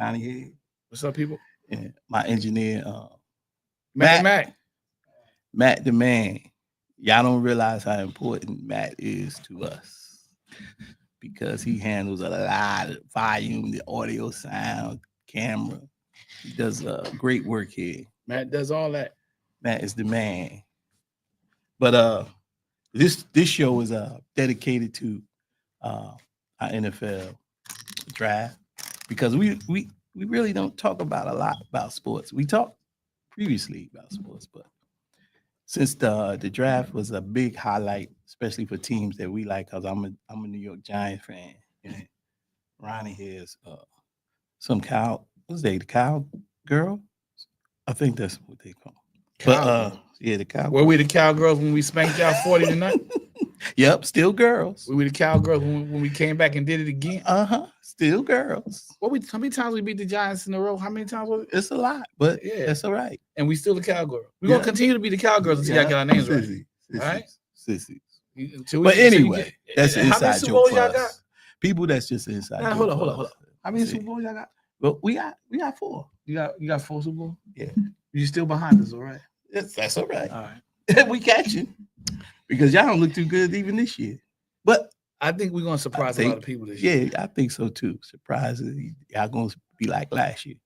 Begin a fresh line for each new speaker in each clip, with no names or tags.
Connie Head.
What's up, people?
And my engineer,
Matt.
Matt the man. Y'all don't realize how important Matt is to us because he handles a lot of volume, the audio, sound, camera. He does great work here.
Matt does all that.
Matt is the man. But this show is dedicated to our NFL draft because we really don't talk about a lot about sports. We talked previously about sports, but since the draft was a big highlight, especially for teams that we like, because I'm a New York Giants fan, and Ronnie here is some cow. What's they? The cow girl? I think that's what they call. But yeah, the cow.
Were we the cowgirls when we spanked y'all 40 tonight?
Yep, still girls.
We were the cowgirls when we came back and did it again.
Still girls.
How many times we beat the Giants in a row? How many times was it?
It's a lot, but yeah, that's all right.
And we still the cowgirl. We're gonna continue to be the cowgirls until y'all get our names right. All right,
sissies.
But
anyway, that's an inside joke for
y'all
us. People, that's just an inside joke.
Hold on. How many Super Bowls y'all got?
Well, we got 4.
You got 4 Super Bowls?
Yeah.
You still behind us, all right?
That's all right.
All right.
We catch you because y'all don't look too good even this year. But
I think we're gonna surprise a lot of people this year.
Yeah, I think so too. Surprises, y'all gonna be like last year.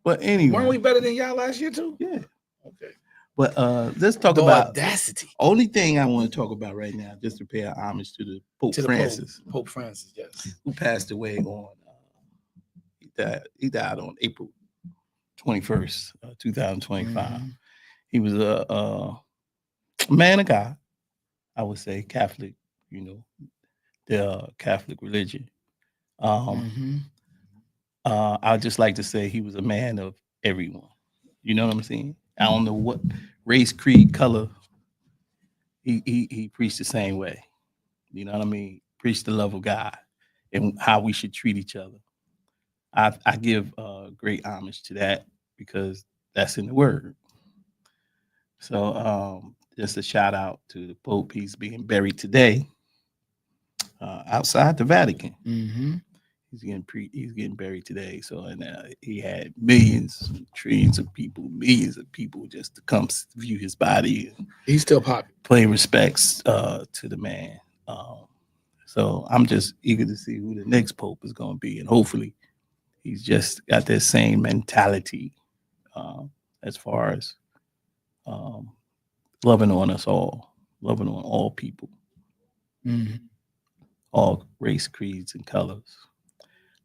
But anyway,
weren't we better than y'all last year too?
Yeah.
Okay.
But let's talk about
audacity.
Only thing I want to talk about right now, just to pay homage to the Pope Francis.
Pope Francis, yes,
who passed away on. He died on April 21st, 2025. Mm-hmm. He was a man of God, I would say, Catholic. You know, the Catholic religion. I'd just like to say he was a man of everyone. You know what I'm saying? I don't know what race, creed, color. He preached the same way. You know what I mean? Preached the love of God and how we should treat each other. I give great homage to that because that's in the Word. So just a shout out to the Pope. He's being buried today outside the Vatican.
Mm-hmm.
He's getting buried today. So and he had millions of people just to come view his body.
He's still popular.
Pay respects to the man. So I'm just eager to see who the next Pope is going to be, and hopefully he's just got that same mentality as far as loving on us all, loving on all people, all race, creeds, and colors.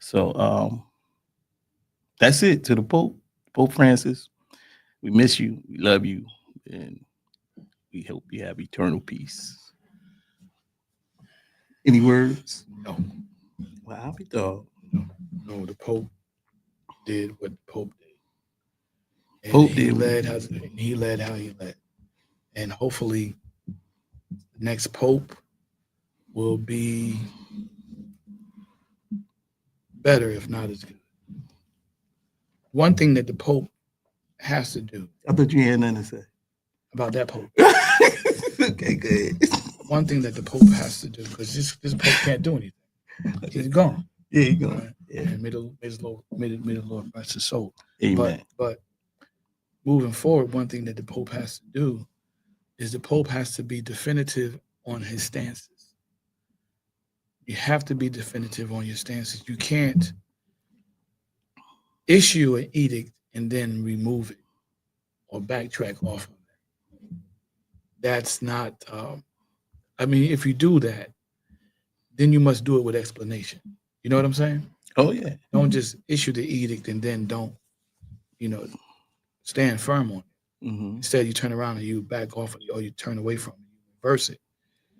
So that's it to the Pope Francis. We miss you, we love you, and we hope you have eternal peace. Any words?
No.
Well, I'll be dog.
No, the Pope did what the Pope did.
And
he led how he led. And hopefully the next Pope will be better, if not as good. One thing that the Pope has to do.
I thought you had nothing to say.
About that Pope.
Okay, good.
One thing that the Pope has to do, because this Pope can't do anything. He's gone.
Yeah, he's gone.
Right? Yeah. And may the Lord rest his soul.
Amen.
But moving forward, one thing that the Pope has to do is the Pope has to be definitive on his stances. You have to be definitive on your stances. You can't issue an edict and then remove it or backtrack off of it. That's not, if you do that, then you must do it with explanation. You know what I'm saying?
Oh, yeah.
Don't just issue the edict and then don't, stand firm on it.
Mm-hmm.
Instead, you turn around and you back off of it, or you turn away from it, you reverse it.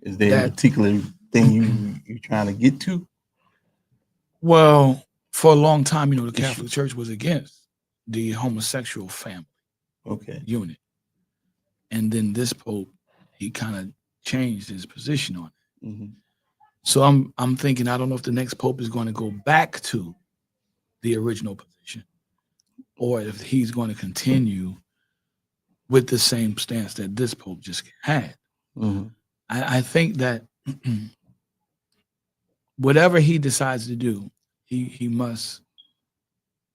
Is there a particular thing you're trying to get to?
Well, for a long time, the Catholic Church was against the homosexual family unit. And then this Pope, he kind of changed his position on it.
Mm-hmm.
So I'm thinking, I don't know if the next Pope is going to go back to the original position or if he's going to continue with the same stance that this Pope just had.
Mm-hmm.
I think that whatever he decides to do, he must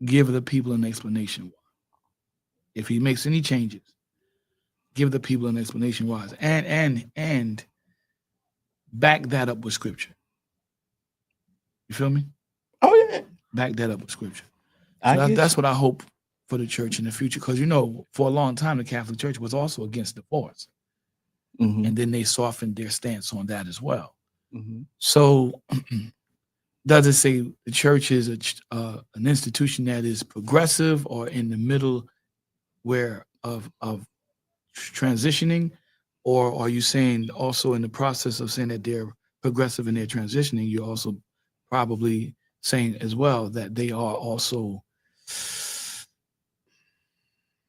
give the people an explanation why. If he makes any changes, give the people an explanation why, and back that up with scripture. You feel me?
Oh yeah.
Back that up with scripture. So that's what I hope for the church in the future, because for a long time the Catholic Church was also against divorce, and then they softened their stance on that as well. So, does it say the church is an institution that is progressive or in the middle, where of transitioning, or are you saying also in the process of saying that they're progressive and they're transitioning, you're also probably saying as well that they are also,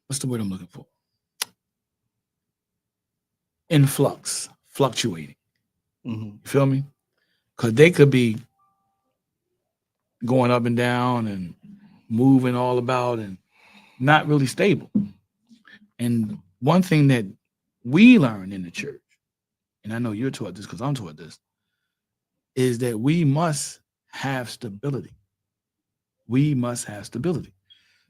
what's the word I'm looking for? In flux, fluctuating. You feel me? Because they could be going up and down and moving all about and not really stable. And one thing that we learn in the church, and I know you're taught this because I'm taught this, is that we must have stability. We must have stability.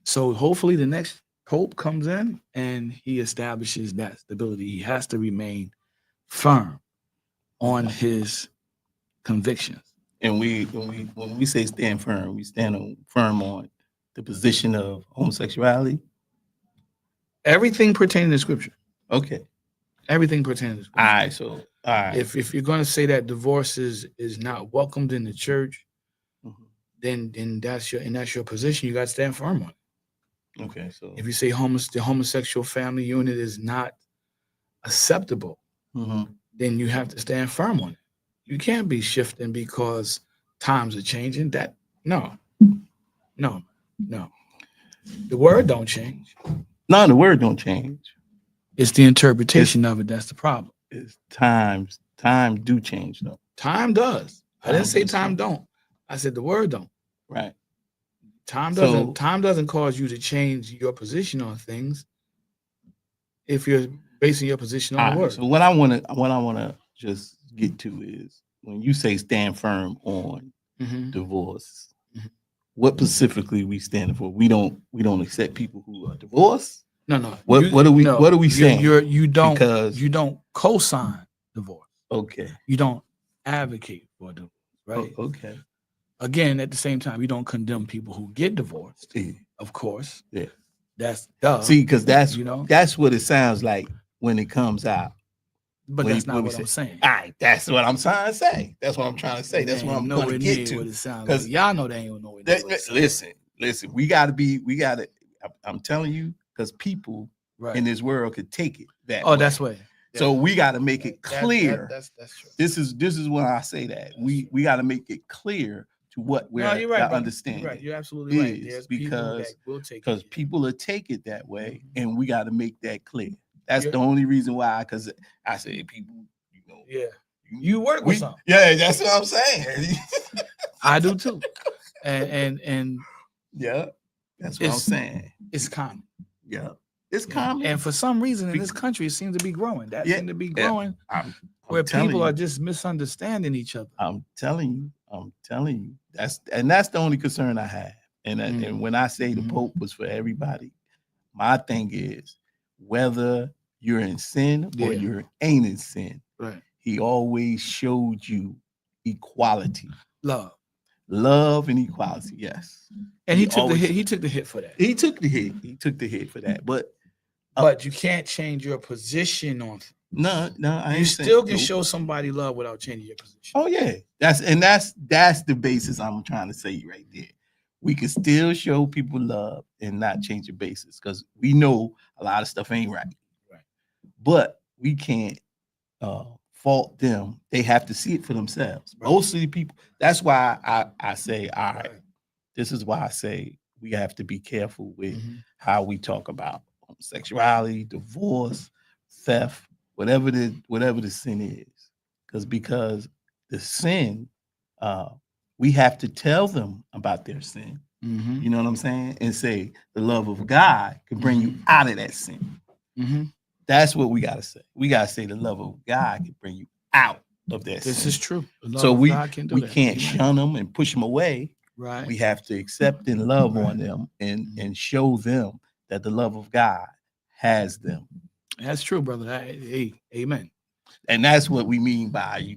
So hopefully the next Pope comes in and he establishes that stability. He has to remain firm on his convictions.
And when we say stand firm, we stand firm on the position of homosexuality.
Everything pertaining to scripture.
Okay.
Everything pertaining to scripture.
All right. So
if you're going to say that divorce is not welcomed in the church, then that's your position. You got to stand firm on it.
Okay. So
if you say the homosexual family unit is not acceptable, then you have to stand firm on it. You can't be shifting because times are changing. No. The word don't change.
No, the word don't change.
It's the interpretation of it that's the problem.
It's time do change though.
Time does. I didn't say time don't. I said the word don't.
Right.
Time doesn't cause you to change your position on things if you're basing your position on the word.
So what I wanna just get to is when you say stand firm on divorce, what specifically we stand for? We don't accept people who are divorced.
No.
What are we saying?
You don't co-sign divorce.
Okay.
You don't advocate for divorce, right?
Okay.
Again, at the same time, you don't condemn people who get divorced.
Yeah.
Of course.
Yeah.
That's
See, because that's what it sounds like when it comes out.
But that's not what I'm saying.
All right, that's what I'm trying to say. That's what I'm trying to say. That's what I'm going to get to.
Because y'all know they ain't know it.
Listen. I'm telling you, because people in this world could take it that way.
That's way.
So we got to make it clear.
That's true.
This is when I say that we got to make it clear to what we're understanding.
Right, you're absolutely right.
There's because people will take it that way, and we got to make that clear. That's the only reason why. Because I say people,
Yeah, you work with some.
Yeah, that's what I'm saying.
I do too, and
yeah, that's what I'm saying.
It's common.
Yeah, it's common.
And for some reason in this country, it seems to be growing. That seems to be growing, where people are just misunderstanding each other.
I'm telling you. That's the only concern I have. And when I say the Pope was for everybody, my thing is whether you're in sin or you ain't in sin.
Right.
He always showed you equality,
love
and equality. Yes.
And he took the hit. He took the hit for that.
He took the hit for that. But
you can't change your position on it.
No, I
you still can show somebody love without changing your position.
Oh yeah, that's the basis I'm trying to say right there. We can still show people love and not change the basis, because we know a lot of stuff ain't right. But we can't fault them. They have to see it for themselves. Most of the people. That's why I say, all right. This is why I say we have to be careful with how we talk about homosexuality, divorce, theft, whatever the sin is, because the sin, we have to tell them about their sin. You know what I'm saying? And say the love of God can bring you out of that sin. That's what we gotta say. We gotta say the love of God can bring you out of that sin.
This is true.
So we can't shun them and push them away.
Right.
We have to accept and love on them and show them that the love of God has them.
That's true, brother. Hey, amen.
And that's what we mean by,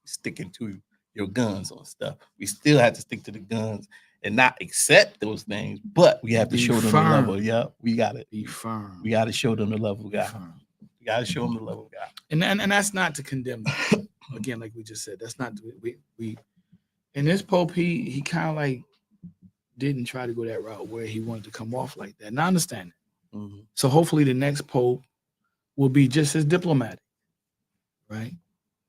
sticking to your guns on stuff. We still have to stick to the guns and not accept those things, but we have to show them the love of, we gotta
be firm.
We gotta show them the love of God. We gotta show them the love of God.
And that's not to condemn them. Again, like we just said, that's not we and this Pope, he kind of like didn't try to go that route where he wanted to come off like that. And I understand it. Mm-hmm. So hopefully the next Pope will be just as diplomatic, right?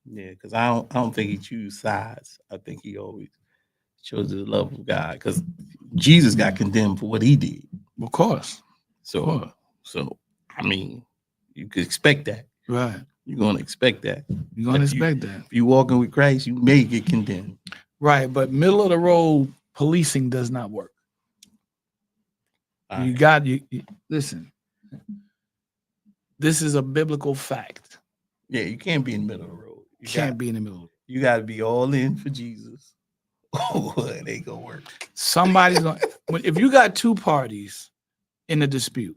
Yeah, because I don't think he chooses sides. I think he always shows the love of God, because Jesus got condemned for what he did.
Of course.
So I mean, you could expect that.
Right.
You're gonna expect that.
You're gonna expect that.
If you're walking with Christ, you may get condemned.
Right, but middle of the road policing does not work. All you got you listen. This is a biblical fact.
Yeah, you can't be in the middle of the road.
You can't be in the middle.
You got to be all in for Jesus. Oh, it ain't gonna work.
Somebody's gonna. If you got two parties in a dispute,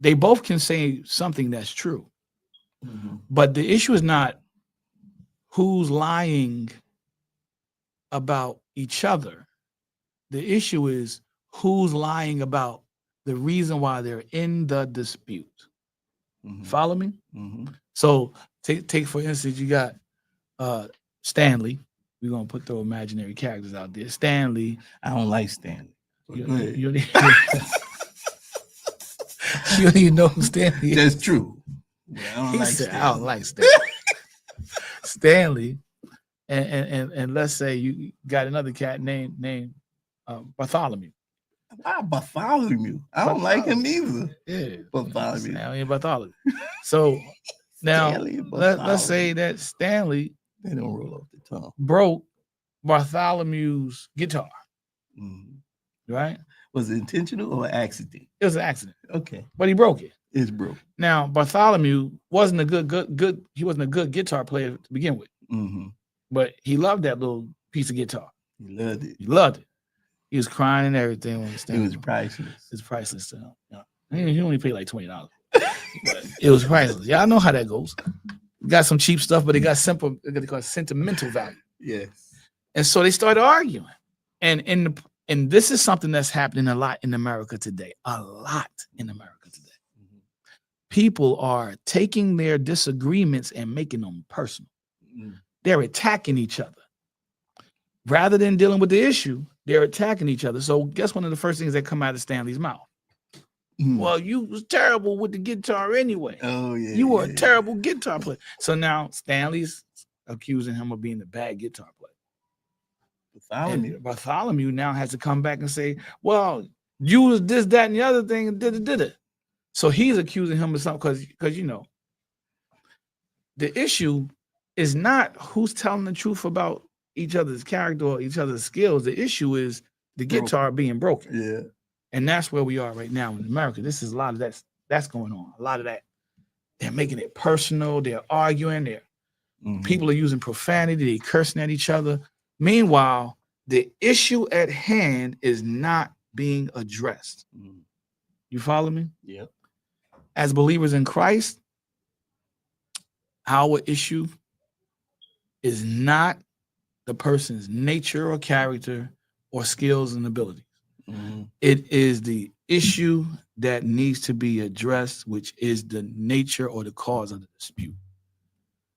they both can say something that's true, but the issue is not who's lying about each other. The issue is who's lying about the reason why they're in the dispute. Follow me? So take for instance, you got Stanley. We're gonna put the imaginary characters out there. Stanley.
I don't like Stanley.
You don't even know who Stanley is.
That's true.
I don't like Stanley. Stanley, and let's say you got another cat named Bartholomew.
Bartholomew. I don't like him either.
Yeah,
Bartholomew.
Stanley Bartholomew. So now let's say that Stanley,
they don't roll off the tongue,
broke Bartholomew's guitar. Right?
Was it intentional or an accident?
It was an accident.
Okay,
but he broke it.
It's broke.
Now Bartholomew wasn't a good. He wasn't a good guitar player to begin with. But he loved that little piece of guitar.
He loved it.
He loved it. He was crying and everything.
It was priceless.
It's priceless to him. Yeah. He only paid like $20. But it was priceless. Yeah, I know how that goes. Got some cheap stuff, but it got sentimental value.
Yes.
And so they started arguing. And this is something that's happening a lot in America today. A lot in America today. People are taking their disagreements and making them personal. They're attacking each other. Rather than dealing with the issue, they're attacking each other. So guess one of the first things that come out of Stanley's mouth? Well, you was terrible with the guitar anyway.
Oh, yeah.
You were a terrible guitar player. So now Stanley's accusing him of being a bad guitar player. Bartholomew now has to come back and say, well, you was this, that, and the other thing, and did it. So he's accusing him of something because the issue is not who's telling the truth about each other's character or each other's skills. The issue is the guitar being broken.
Yeah.
And that's where we are right now in America. This is a lot of that's going on. A lot of that. They're making it personal. They're arguing. People are using profanity. They're cursing at each other. Meanwhile, the issue at hand is not being addressed. You follow me?
Yeah.
As believers in Christ, our issue is not the person's nature or character or skills and abilities. It is the issue that needs to be addressed, which is the nature or the cause of the dispute.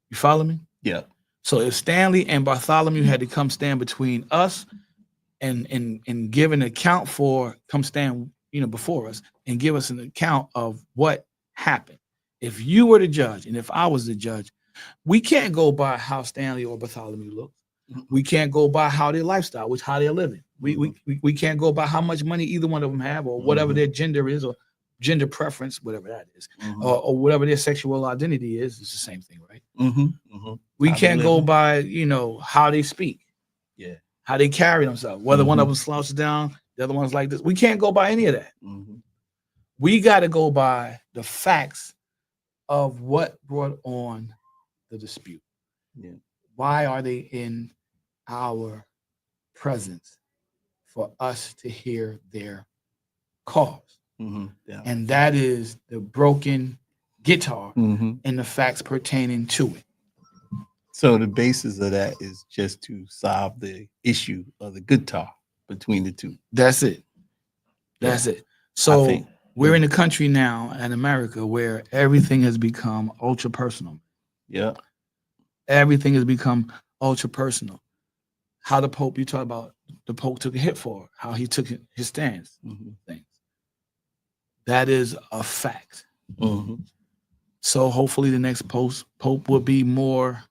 You follow me?
Yeah.
So if Stanley and Bartholomew had to come stand between us and give an account come stand before us and give us an account of what happened. If you were the judge and if I was the judge, we can't go by how Stanley or Bartholomew look. We can't go by how their lifestyle, how they're living. We can't go by how much money either one of them have or whatever their gender is or gender preference, whatever that is, or whatever their sexual identity is. It's the same thing, right? We can't go by, how they speak.
Yeah.
How they carry themselves, whether one of them slouches down, the other one's like this. We can't go by any of that. We got to go by the facts of what brought on the dispute.
Yeah.
Why are they in our presence? for us to hear their cause.
Yeah.
And that is the broken guitar
Mm-hmm.
and the facts pertaining to it.
So the basis of that is just to solve the issue of the guitar between the two.
That's it. That's it. So we're in a country now in America where everything has become ultra personal.
Yeah.
Everything has become ultra personal. How the Pope, you talk about the Pope took a hit for, how he took his stance, things. That is a fact.
Mm-hmm.
So hopefully the next Pope will be more,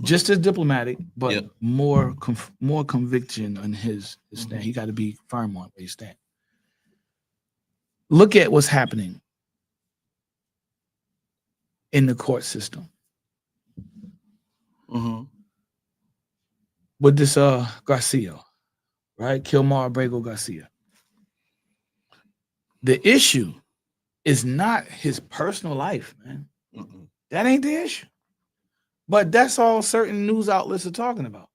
just as diplomatic, but more conviction on his stand. He got to be firm on where he stands. Look at what's happening in the court system. With this Garcia, right? Kilmar Abrego Garcia. The issue is not his personal life, man. That ain't the issue. But that's all certain news outlets are talking about.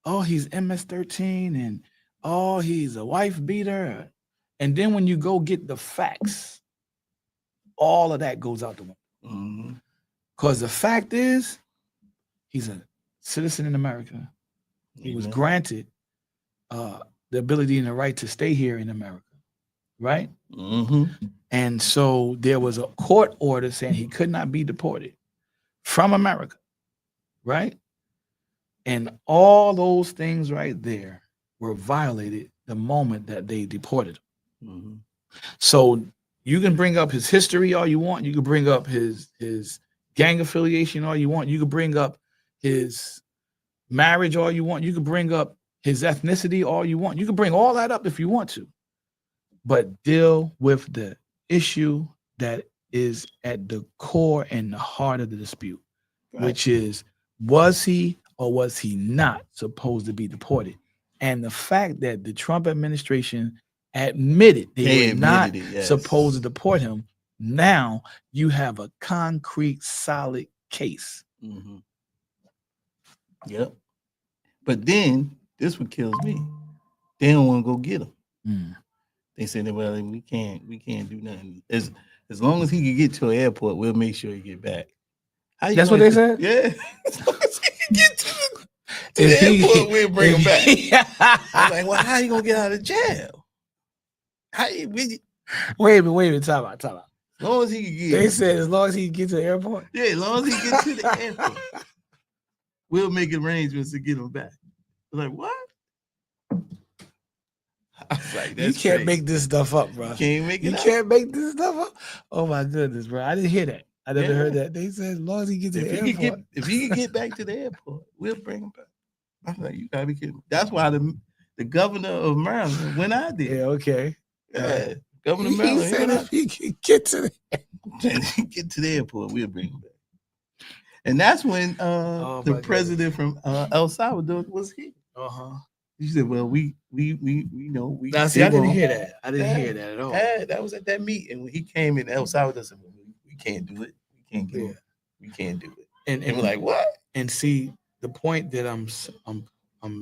Oh, he's MS-13 and oh, he's a wife beater. And then when you go get the facts, all of that goes out the window. Because the fact is, he's a citizen in America. He was granted the ability and the right to stay here in America, right? And so there was a court order saying he could not be deported from America, right? And all those things right there were violated the moment that they deported him. So you can bring up his history all you want. You can bring up his gang affiliation all you want. You can bring up his marriage all you want. You can bring up his ethnicity all you want. You can bring all that up if you want to. But deal with the issue that is at the core and the heart of the dispute, which is, was he or was he not supposed to be deported? And the fact that the Trump administration admitted they were not supposed to deport him, now you have a concrete, solid case.
Yep. But then, this what kills me. They don't want to go get him. They said, well, we can't do nothing. As long as he can get to an airport, we'll make sure he get back.
That's what they said?
Yeah. As long as he can get to the airport, we'll bring him back. I'm like, well, how you going to get out of jail?
Wait a minute, time out.
As long as he can get.
They said as long as he can get to the airport?
Yeah, as long as he gets to the airport, we'll make arrangements to get him back. I was like, what? I was like,
you can't make this stuff up, bro.
Can't make it
You
up.
can't make this stuff up. Oh my goodness, bro. I didn't hear that. I never heard that. They said as long as he gets to the airport.
If he can get back to the airport, we'll bring him back. I was like, you gotta be kidding me. That's why the governor of Maryland went out there.
Yeah, okay.
Yeah. Governor of Maryland.
He said if he can get to
the airport, we'll bring him back. And that's when the president from El Salvador was here. He said, well, we know we.
Now, see, I didn't hear that. I didn't hear that at all.
That was at that meeting when he came in El Salvador. Said, we can't do it. We can't get it. We can't do it. And we're like, what?
And see, the point that I'm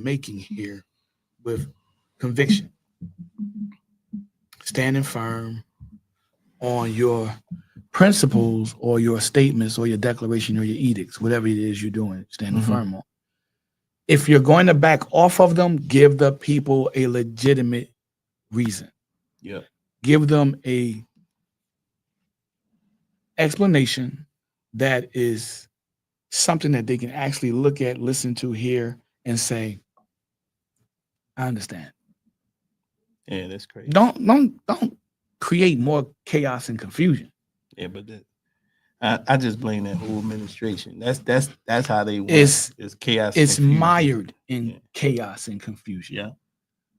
making here with conviction, standing firm on your principles or your statements or your declaration or your edicts, whatever it is you're doing, standing firm on. If you're going to back off of them, give the people a legitimate reason.
Yeah.
Give them a explanation that is something that they can actually look at, listen to, hear, and say, I understand.
Yeah, that's crazy.
Don't create more chaos and confusion.
Yeah, but I just blame that whole administration. That's how they want.
It's
chaos.
It's mired in chaos and confusion.
Yeah.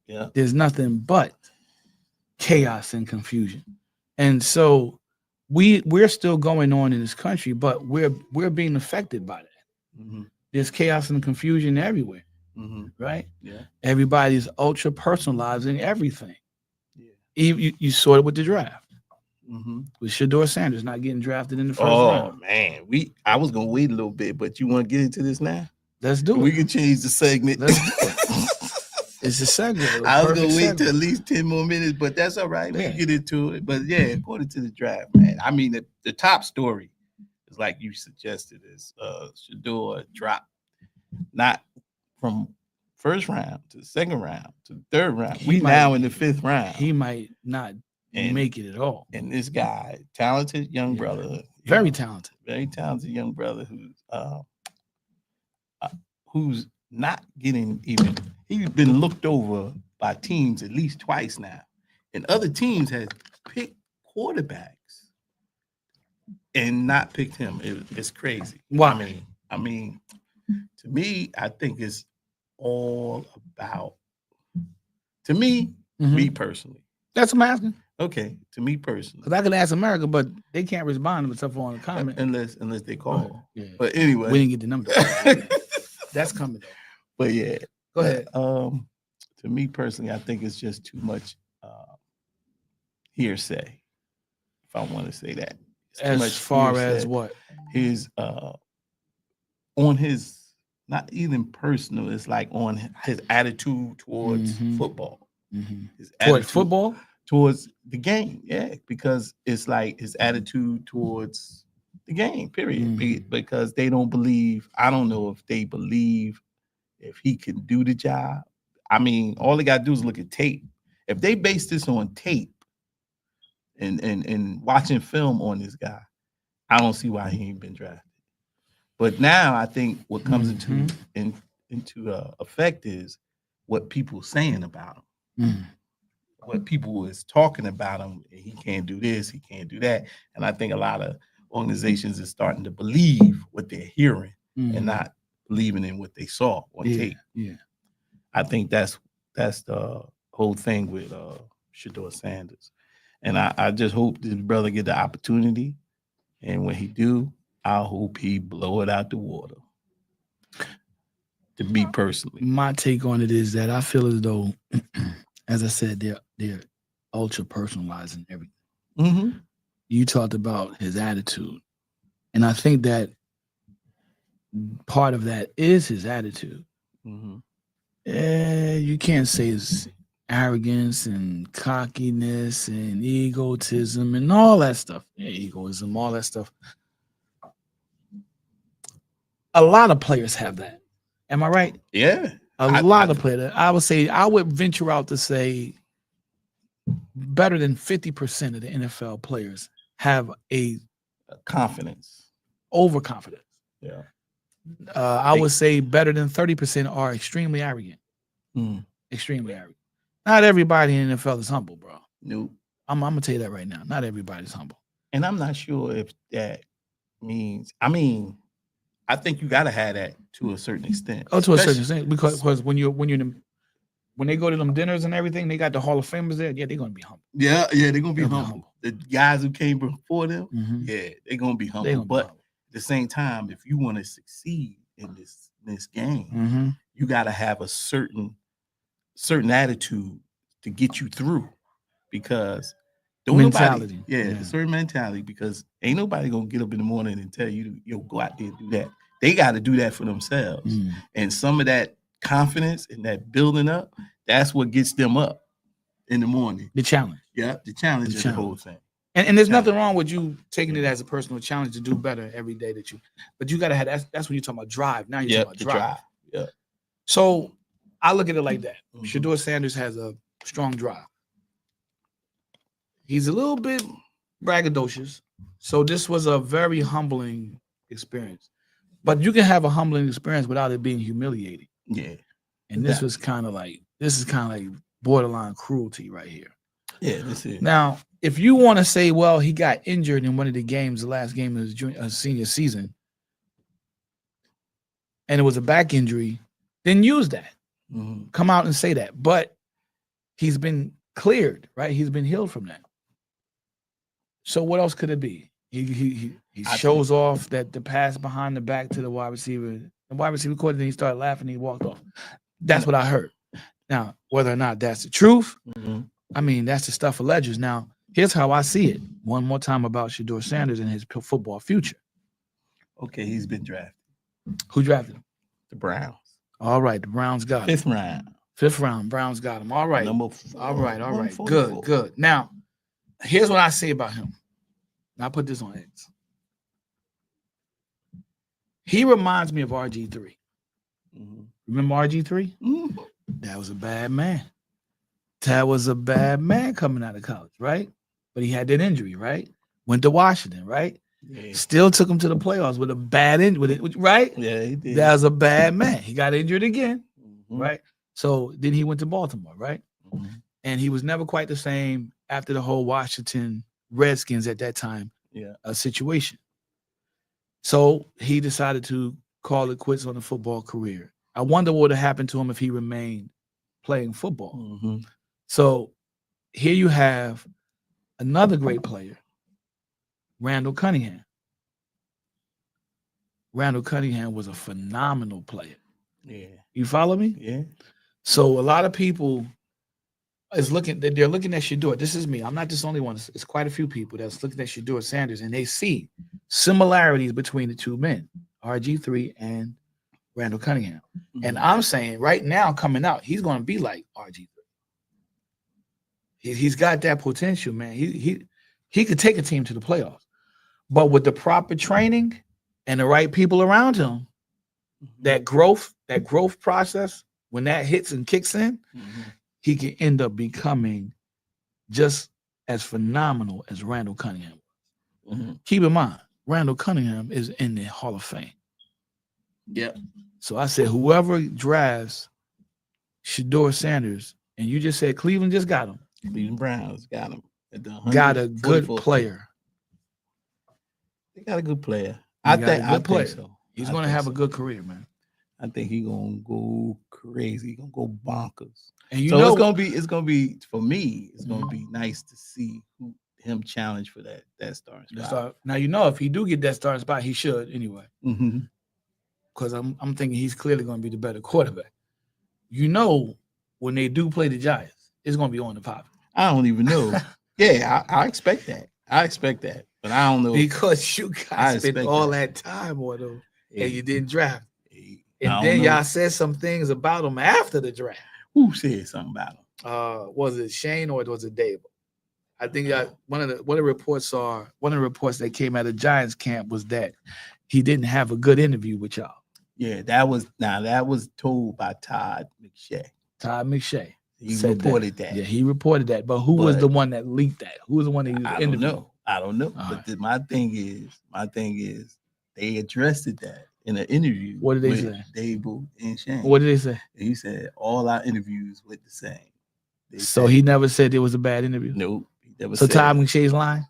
Yeah.
There's nothing but chaos and confusion. And so we're still going on in this country, but we're being affected by that. There's chaos and confusion everywhere. Right?
Yeah.
Everybody's ultra personalizing everything. Yeah. You saw it with the draft. With Shedeur Sanders not getting drafted in the first round.
Oh man, I was gonna wait a little bit, but you want to get into this now?
Let's do it.
We can change the segment.
It's a segue.
I was gonna
Perfect
wait
segue.
till at least 10 more minutes, but that's all right. We
Yeah.
can get into it. But yeah, according to the draft, man. I mean, the top story is like you suggested is Shedeur dropped not from first round to the second round to the third round. We now in the fifth round.
He might not make it at all.
And this guy, talented young brother,
very talented
young brother who's not getting even. He's been looked over by teams at least twice now, and other teams have picked quarterbacks and not picked him. It's crazy.
Why?
I mean, to me, I think it's all about. To me, me personally.
That's what I'm asking.
Okay, to me personally.
Because I could ask America, but they can't respond to stuff on the comment.
Unless they call.
Yeah.
But anyway.
We didn't get the number. That's coming though.
But yeah.
Go ahead.
To me personally, I think it's just too much hearsay, if I want to say that.
As far as what?
His on his, not even personal, it's like on his attitude towards football. His
towards football?
Towards the game, yeah, because it's like his attitude towards the game, period. Because they don't believe, I don't know if they believe if he can do the job. I mean, all they gotta do is look at tape. If they base this on tape and watching film on this guy, I don't see why he ain't been drafted. But now I think what comes into effect is what people saying about him. What people is talking about him, he can't do this, he can't do that. And I think a lot of organizations is starting to believe what they're hearing and not believing in what they saw on tape.
Yeah.
I think that's the whole thing with Shedeur Sanders. And I just hope this brother get the opportunity. And when he do, I hope he blow it out the water. To me personally.
My take on it is that I feel as though, as I said, they're ultra personalizing everything. You talked about his attitude. And I think that part of that is his attitude. You can't say it's arrogance and cockiness and egotism and all that stuff. Yeah, egoism, all that stuff. A lot of players have that. Am I right?
Yeah.
A lot of players. I would say, I would venture out to say better than 50% of the NFL players have a
confidence,
overconfidence.
Yeah.
I would say better than 30% are extremely arrogant. Extremely arrogant. Not everybody in the NFL is humble, bro.
Nope.
I'm gonna tell you that right now. Not everybody's humble.
And I'm not sure if that means, I mean, I think you gotta have that to a certain extent.
Oh, to a certain extent. Because when they go to them dinners and everything, they got the Hall of Famers there. Yeah, they're gonna be humble.
Yeah, they're gonna be humble. The guys who came before them, yeah, they're gonna be humble. But at the same time, if you want to succeed in this game, you gotta have a certain attitude to get you through, because
mentality.
A certain mentality, because ain't nobody gonna get up in the morning and tell you, yo, go out there and do that. They got to do that for themselves. And some of that confidence and that building up, that's what gets them up in the morning.
The challenge.
Yeah, the challenge is the whole thing.
And there's nothing wrong with you taking it as a personal challenge to do better every day but you gotta have that's when you're talking about drive. Now you're talking about drive.
Yeah.
So I look at it like that. Shedeur Sanders has a strong drive. He's a little bit braggadocious. So this was a very humbling experience. But you can have a humbling experience without it being humiliating.
Yeah.
And this is kind of like borderline cruelty right here.
Yeah, this is.
Now, if you want to say, well, he got injured in one of the games, the last game of his senior season, and it was a back injury, then use that. Come out and say that. But he's been cleared, right? He's been healed from that. So what else could it be? He shows off that the pass behind the back to the wide receiver. The wide receiver caught it, and he started laughing, and he walked off. That's what I heard. Now, whether or not that's the truth, I mean, that's the stuff of legends. Now, here's how I see it. One more time about Shedeur Sanders and his football future.
Okay, he's been drafted.
Who drafted him?
The Browns.
All right, the Browns got him.
Fifth round.
5th round. Browns got him. All right.
Number 4.
All right.
144.
Good. Now,
Number 4.
all right.
144.
Good. Now, here's what I say about him. And I put this on X. He reminds me of RG3.
Mm-hmm.
Remember RG3?
Mm-hmm.
That was a bad man. That was a bad man coming out of college, right? But he had that injury, right? Went to Washington, right?
Yeah.
Still took him to the playoffs with a bad injury, right?
Yeah, he did.
That was a bad man. He got injured again,
Mm-hmm.
right? So then he went to Baltimore, right?
Mm-hmm.
And he was never quite the same after the whole Washington Redskins at that time situation. So he decided to call it quits on the football career. I wonder what would have happened to him if he remained playing football.
Mm-hmm.
So here you have another great player, Randall Cunningham. Randall Cunningham was a phenomenal player.
Yeah.
You follow me?
Yeah.
So a lot of people they're looking at Shedeur. This is me. I'm not just the only one. It's quite a few people that's looking at Shedeur Sanders, and they see similarities between the two men, RG3 and Randall Cunningham. Mm-hmm. And I'm saying right now, coming out, he's going to be like RG3. He's got that potential, man. He could take a team to the playoffs, but with the proper training and the right people around him, that growth process, when that hits and kicks in, he can end up becoming just as phenomenal as Randall Cunningham was. Mm-hmm. Keep in mind, Randall Cunningham is in the Hall of Fame.
Yeah.
So I said, whoever drafts Shedeur Sanders, and you just said Cleveland just got him.
Cleveland Browns got him.
Got a good player.
They got a good player.
I think so. He's going to have a good career, man.
I think he's going to go crazy. He's going to go bonkers.
And
it's going to be for me, it's going to be nice to see him challenge for that starting spot.
Now, if he do get that starting spot, he should anyway. Mm-hmm. Because I'm thinking he's clearly going to be the better quarterback. When they do play the Giants, it's going to be on the pop.
I don't even know. Yeah, I expect that. But I don't know.
Because you guys spent all that time on him and you didn't draft. And then y'all said some things about him after the draft.
Who said something about him?
Was it Shane or was it Dable? I think one of the reports that came out of Giants camp was that he didn't have a good interview with y'all.
Yeah, that was told by Todd McShay.
Todd McShay.
He reported that.
Yeah, he reported that. But who was the one that leaked that? Who was the one that he interviewed?
I don't know. But my thing is they addressed that in an interview.
What did they say?
Dable and Shane.
What did they say?
He said all our interviews went the same.
So he never said it was a bad interview?
Nope. He never
said Todd
it.
McShay's lying?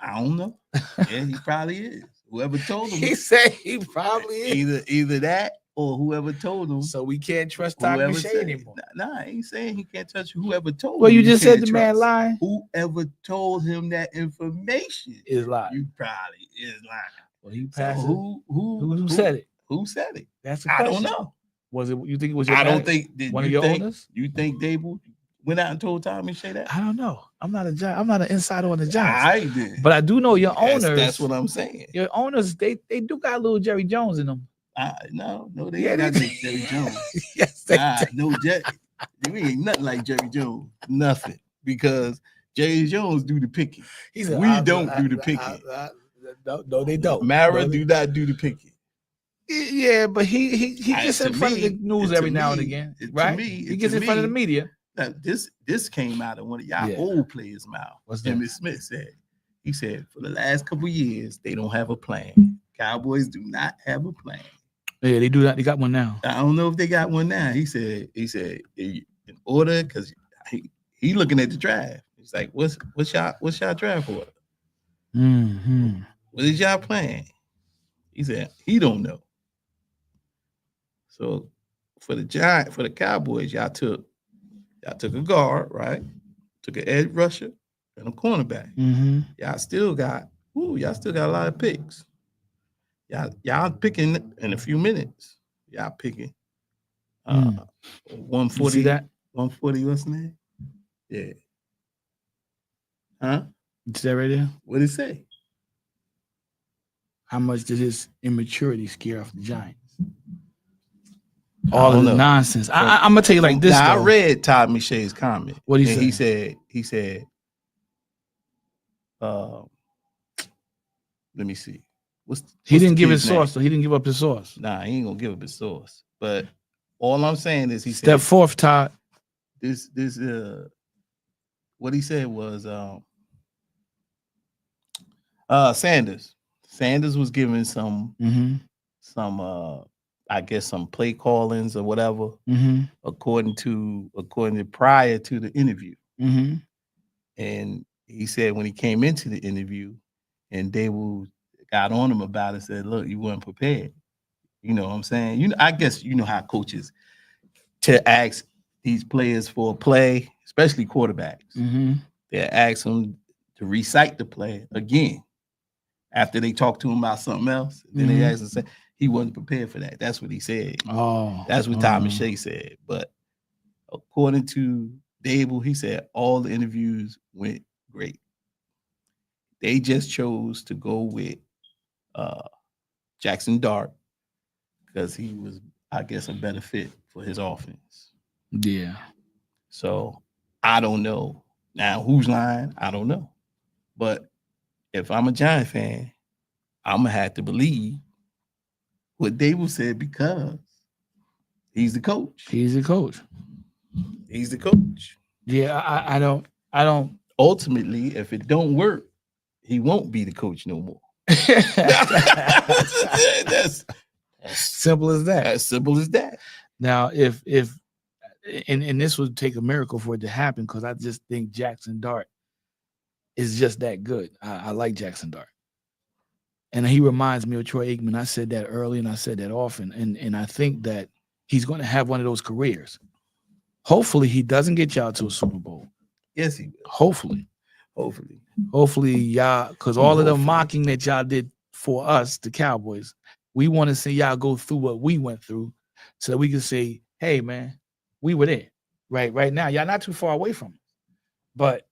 I don't know. Yeah, he probably is. Whoever told him.
He said he probably is.
Either that or whoever told him.
So we can't trust Todd McShay anymore.
Nah, I ain't saying he can't touch whoever told him.
Well, you just said the man lying.
Whoever told him that information
is lying.
You probably is lying.
Well, he passed.
So who
said it?
Who said it?
That's the question.
I don't know.
Was it? You think it was your?
I don't think
one of your owners.
You think Dable went out and told Todd McShay that?
I don't know. I'm not an insider on the Giants.
I did.
But I do know your owners.
That's what I'm saying.
Your owners, they do got a little Jerry Jones in them.
No, they ain't got Jerry Jones.
Yes,
no Jerry. We ain't nothing like Jerry Jones. Nothing. Because Jerry Jones do the picking. We don't do the picking.
No, they don't.
Mara do not do the picking.
Yeah, but he gets in front of the news every now and again, right? He gets in front of the media.
Now, this came out of one of y'all old players' mouth.
What's that?
Emmitt Smith said. He said, for the last couple of years, they don't have a plan. Cowboys do not have a plan.
Yeah, they do that. They got one now.
I don't know if they got one now. He said, in order, because he looking at the draft. He's like, what's y'all draft order?
Mm-hmm.
What is y'all plan? He said he don't know. So for the Cowboys, y'all took a guard, right? Took an edge rusher and a cornerback.
Mm-hmm.
Y'all still got a lot of picks. Y'all picking in a few minutes. Y'all picking 140.
See that?
140, what's the name? Yeah. Huh?
Is that right there?
What did it say?
How much did his immaturity scare off the Giants? All of the nonsense. I'm gonna tell you like this.
Now, I read Todd McShay's comment.
What he
said? He said, let me see.
He didn't give his source, so he didn't give up his source.
Nah, he ain't gonna give up his source. But all I'm saying is, he said,
step forth, Todd.
This what he said was Sanders. Sanders was giving some I guess some play callings or whatever, according to prior to the interview. And he said when he came into the interview, and Dable got on him about it, said, "Look, you weren't prepared." You know what I'm saying? You know, I guess you know how coaches to ask these players for a play, especially quarterbacks. They ask them to recite the play again after they talk to him about something else. Then they ask him, say he wasn't prepared for that. That's what he said. That's what Todd McShay said. But according to Dable, he said all the interviews went great. They just chose to go with Jackson Dart because he was, I guess, a better fit for his offense.
Yeah.
So I don't know. Now, who's lying? I don't know. But if I'm a Giant fan, I'm going to have to believe what Dable said because he's the coach.
He's the coach.
He's the coach.
Yeah, I don't.
Ultimately, if it don't work, he won't be the coach no more. That's
simple as that.
As simple as that.
Now, if and this would take a miracle for it to happen, because I just think Jackson Dart is just that good. I like Jackson Dart. And he reminds me of Troy Aikman. I said that early and I said that often. And I think that he's going to have one of those careers. Hopefully he doesn't get y'all to a Super Bowl.
Yes, he will.
Hopefully y'all, because all of the mocking that y'all did for us, the Cowboys, we want to see y'all go through what we went through so that we can say, hey, man, we were there. Right now, y'all not too far away from us. But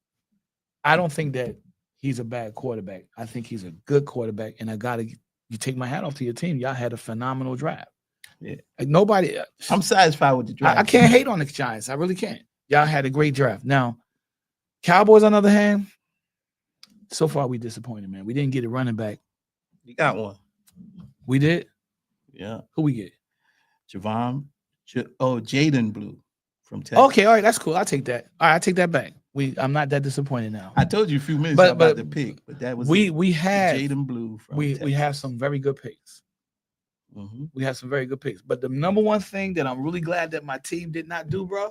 I don't think that he's a bad quarterback. I think he's a good quarterback. And you take my hat off to your team. Y'all had a phenomenal draft.
Yeah.
Like nobody.
I'm satisfied with the draft.
I can't hate on the Giants. I really can't. Y'all had a great draft. Now, Cowboys, on the other hand, so far we disappointed, man. We didn't get a running back.
You got one.
We did?
Yeah.
Who we get?
Jaden Blue from Texas.
Okay, all right, that's cool. I'll take that. All right, I take that back. I'm not that disappointed now.
I told you a few minutes about the pick, but that was
we had
Jaden Blue from
we
Texas.
have some very good picks. We have some very good picks. But the number one thing that I'm really glad that my team did not do, bro,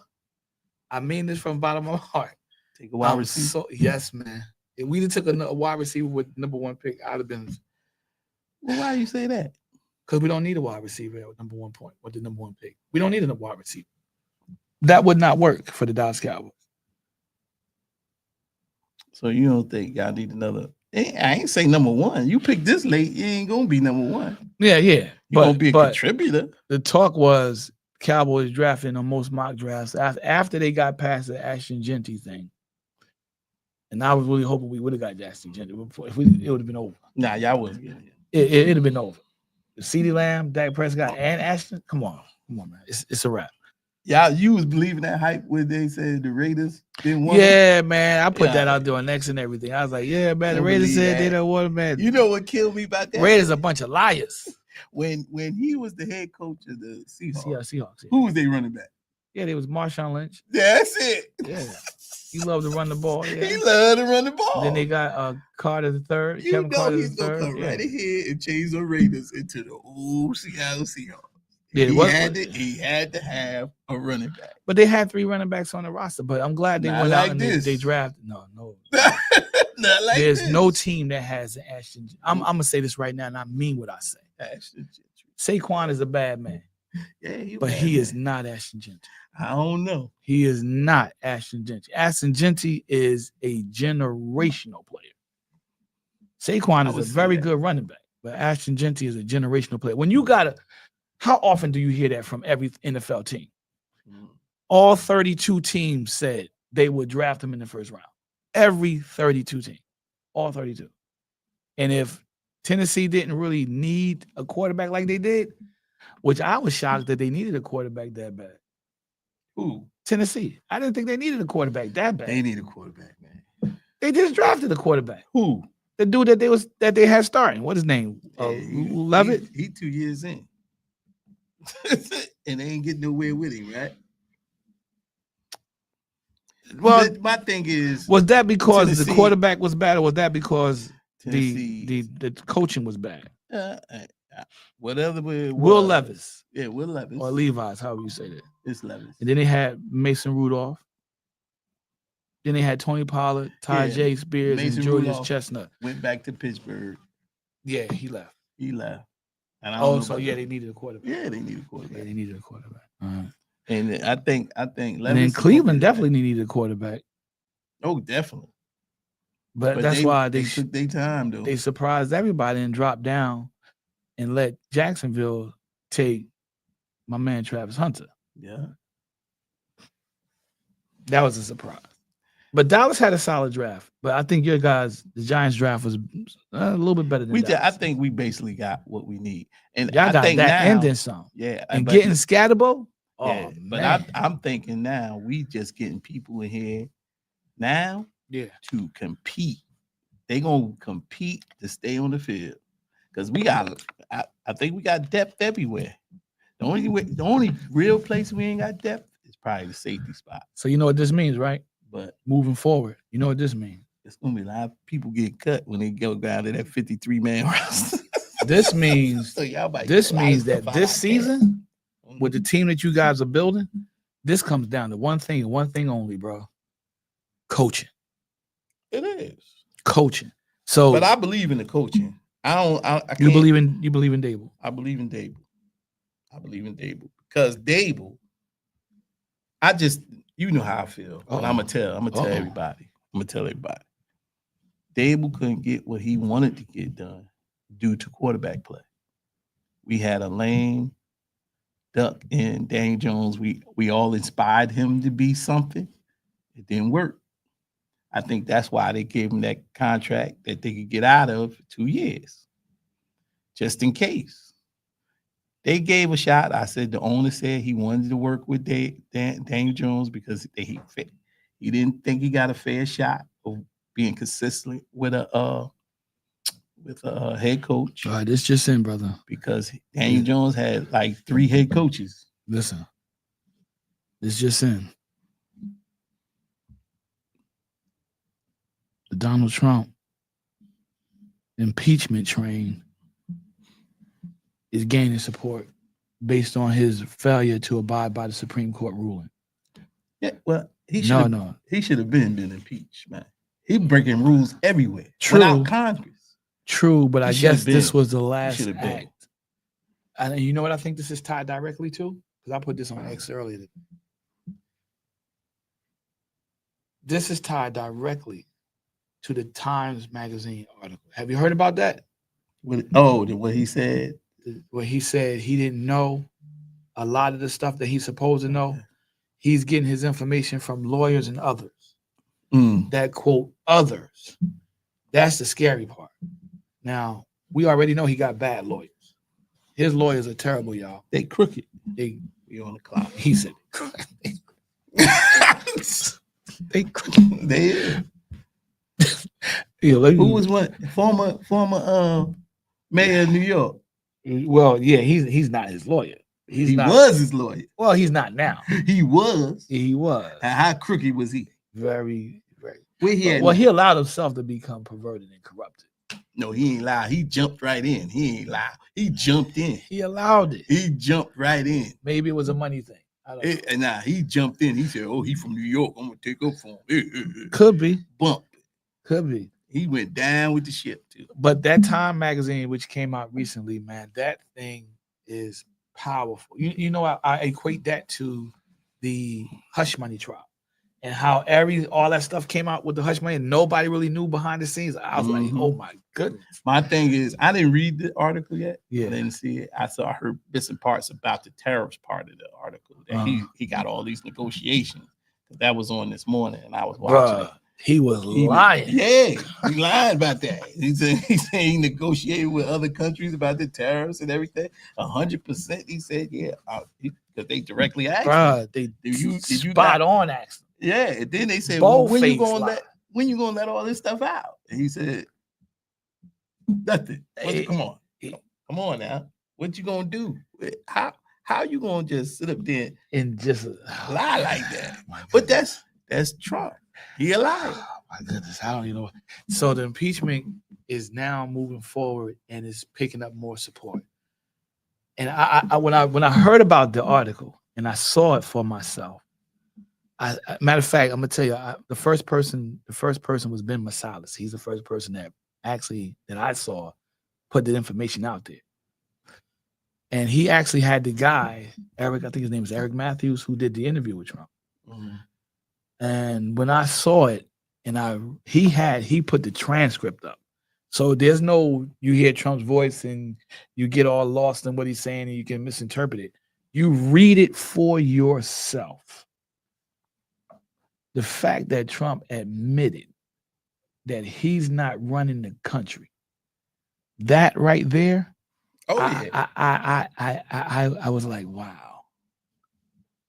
I mean this from the bottom of my heart.
Take a wide receiver.
Yes, man. If we took a wide receiver with number one pick, I'd have been.
Well, why do you say that?
Because we don't need a wide receiver at number 1 point with the number one pick. We don't need a wide receiver. That would not work for the Dallas Cowboys.
So you don't think y'all need another? I ain't say number one. You picked this late, you ain't gonna be number one.
Yeah.
You're gonna be a contributor.
The talk was Cowboys drafting on most mock drafts after they got past the Ashton Genty thing. And I was really hoping we would have got Ashton Genty before. It would have been over.
Nah, y'all wasn't getting it.
It'd have been over. CeeDee Lamb, Dak Prescott, and Ashton. Come on, man. It's a wrap.
You was believing that hype when they said the Raiders didn't want
Yeah, man. I put that out there on X and everything. I was like, yeah, man. The Raiders said they don't want him, man.
You know what killed me about that?
Raiders a bunch of liars.
When he was the head coach of the Seahawks.
Seahawks.
Who was they running back?
Yeah, they was Marshawn Lynch.
That's it.
Yeah. He loved to run the ball. Yeah.
He loved to run the ball.
Then they got Carter the third.
Kevin Carter he's gonna come right ahead and change the Raiders into the old Seattle Seahawks.
Yeah,
he had to have a running back.
But they had 3 running backs on the roster. But I'm glad they went out and they drafted. No.
Not like
There's no team that has an Ashton. I'm gonna say this right now, and I mean what I say.
Ashton Gentry.
Saquon is a bad man.
Yeah,
but he is not Ashton Gentry.
I don't know.
He is not Ashton Gentry. Ashton Gentry is a generational player. Saquon is a very good running back, but Ashton Gentry is a generational player. When you got how often do you hear that from every NFL team? All 32 teams said they would draft him in the first round. Every 32 team. All 32. And if Tennessee didn't really need a quarterback like they did, Which I was shocked that they needed a quarterback that bad.
Who?
Tennessee. I didn't think they needed a quarterback that bad.
They need a quarterback, man.
They just drafted a quarterback.
Who?
The dude that they had starting. What his name? Levitt.
He 2 years in, and they ain't getting nowhere with him, right?
Well,
my thing is,
was that because
Tennessee,
the quarterback was bad, or was that because
Tennessee,
the coaching was bad?
Whatever.
Will Levis.
Yeah, Will Levis.
Or Levi's, however you say that.
It's Levis.
And then they had Mason Rudolph. Then they had Tony Pollard, J. Spears,
Mason
and Julius
Rudolph
Chestnut.
Went back to Pittsburgh.
Yeah, he left.
And
they needed a quarterback.
Yeah, they needed a quarterback.
Yeah, they needed a quarterback.
And I think Levis.
And then Cleveland definitely needed a quarterback.
Oh, definitely.
But that's why
they took their time, though.
They surprised everybody and dropped down and let Jacksonville take my man Travis Hunter.
Yeah.
That was a surprise. But Dallas had a solid draft. But I think your guys, the Giants draft was a little bit better than Dallas.
I think we basically got what we need. And
y'all got
think
that
now,
and then some.
Yeah.
And getting Scatterbo.
Yeah, but I'm thinking now we just getting people in here now to compete. They gonna compete to stay on the field. Because I think we got depth everywhere. The only real place we ain't got depth is probably the safety spot.
So you know what this means, right?
But
moving forward, you know what this means?
It's gonna be a lot of people get cut when they go down to that 53-man roster.
This means that this season, with the team that you guys are building, this comes down to one thing and one thing only, bro. Coaching.
It is
coaching. So,
but I believe in the coaching.
You believe in Dable?
I believe in Dable. Because Dable, you know how I feel. But I'm gonna tell everybody. Dable couldn't get what he wanted to get done due to quarterback play. We had a lame duck in Daniel Jones. We all inspired him to be something. It didn't work. I think that's why they gave him that contract that they could get out of 2 years, just in case. They gave a shot. I said the owner said he wanted to work with Daniel Jones because he didn't think he got a fair shot of being consistent with a head coach.
All right, this just in, brother.
Because Daniel Jones had like 3 head coaches.
Listen, this just in. The Donald Trump impeachment train is gaining support based on his failure to abide by the Supreme Court ruling.
Yeah, well, he should have been impeached, man. He breaking rules everywhere.
True.
Without Congress.
True, but I guess this was the last act. And you know what I think this is tied directly to? Because I put this on X earlier. This is tied directly to the Times Magazine article. Have you heard about that?
What he said?
Where he said he didn't know a lot of the stuff that he's supposed to know. He's getting his information from lawyers and others. That quote others. That's the scary part. Now, we already know he got bad lawyers. His lawyers are terrible, y'all.
They crooked.
We
on the clock.
He said
they crooked. They who was one former mayor of New York?
Well, yeah, he's not his lawyer.
He was his lawyer.
Well, he's not now.
He was.
How
crooked was he?
Very.
He
allowed himself to become perverted and corrupted.
No, he ain't lied. He jumped right in. He ain't lied. He jumped in.
He allowed it.
He jumped right in.
Maybe it was a money thing. I don't know.
He jumped in. He said, "Oh, he from New York. I'm gonna take up for him."
Could be.
Bump.
Could be.
He went down with the ship too.
But that Time magazine, which came out recently, man, that thing is powerful. You know, I equate that to the Hush Money trial and how all that stuff came out with the Hush Money and nobody really knew behind the scenes. I was like, oh my goodness.
My thing is, I didn't read the article yet.
Yeah.
I didn't see it. I heard bits and parts about the tariffs part of the article that he got all these negotiations. That was on this morning and I was watching it.
He was lying.
Yeah, he lied about that. He said he negotiated with other countries about the tariffs and everything. 100%. He said, yeah, because they directly asked.
Bruh, they
did you
spot on asked.
Yeah, and then they said,
well,
when you gonna let all this stuff out? And he said, nothing. Come on now. What you gonna do? How you gonna just sit up there
and just
lie like that? But that's Trump. He a liar.
Oh, my goodness, I don't even know. So the impeachment is now moving forward and is picking up more support. And I when I heard about the article and I saw it for myself, matter of fact, I'm gonna tell you, the first person was Ben Masalis. He's the first person that I saw put the information out there. And he actually had the guy, Eric, I think his name is Eric Matthews, who did the interview with Trump. Mm-hmm. And when I saw it, and he put the transcript up. So there's no, you hear Trump's voice and you get all lost in what he's saying and you can misinterpret it. You read it for yourself. The fact that Trump admitted that he's not running the country, that right there, I was like,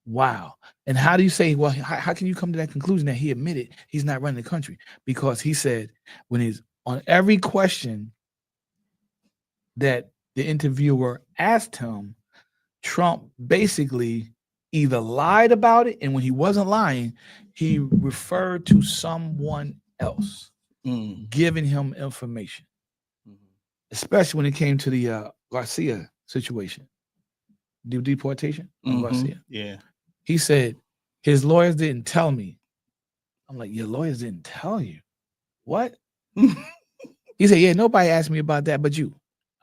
wow. And how do you say, well, how can you come to that conclusion that he admitted he's not running the country? Because he said when he's on every question that the interviewer asked him, Trump basically either lied about it, and when he wasn't lying, he referred to someone else giving him information, especially when it came to the Garcia situation, the deportation of Garcia.
Yeah.
He said, his lawyers didn't tell me. I'm like, your lawyers didn't tell you? What? He said, yeah, nobody asked me about that but you.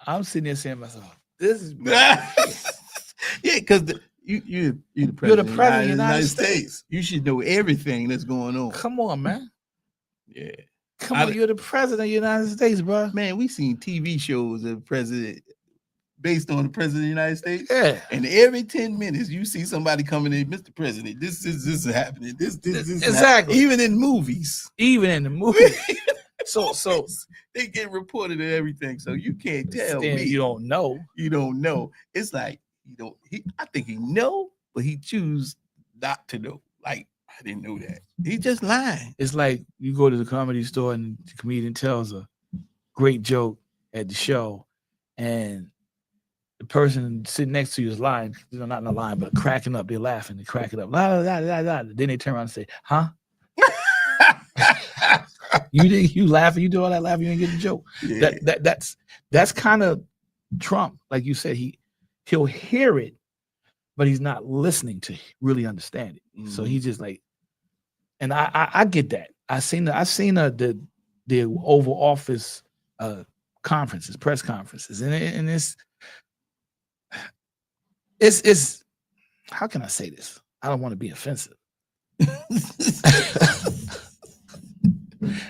I'm sitting there saying to myself, this is
yeah, because you're the president of the United States. You should know everything that's going on.
Come on, man.
Yeah.
Come on, you're the president of the United States, bro.
Man, we seen TV shows of president based on the president of the United States.
Yeah.
And every 10 minutes you see somebody coming in, Mr. President, this is happening. This
exactly.
Happening. Even in movies. So they get reported and everything. So you can't tell me.
You don't know.
You don't know. It's like I think he know, but he choose not to know. Like, I didn't know that. He just lying.
It's like you go to the comedy store and the comedian tells a great joke at the show, and the person sitting next to you is lying. Not lying, but cracking up. They're laughing. They crack it up. La, la, la, la, la. Then they turn around and say, huh? You laughing, you do all that laughing, you ain't get the joke. Yeah. That's kind of Trump. Like you said, he'll hear it, but he's not listening to really understand it. Mm-hmm. So he's just like, and I get that. I've seen the Oval Office conferences, press conferences, and it's how can I say this? I don't want to be offensive.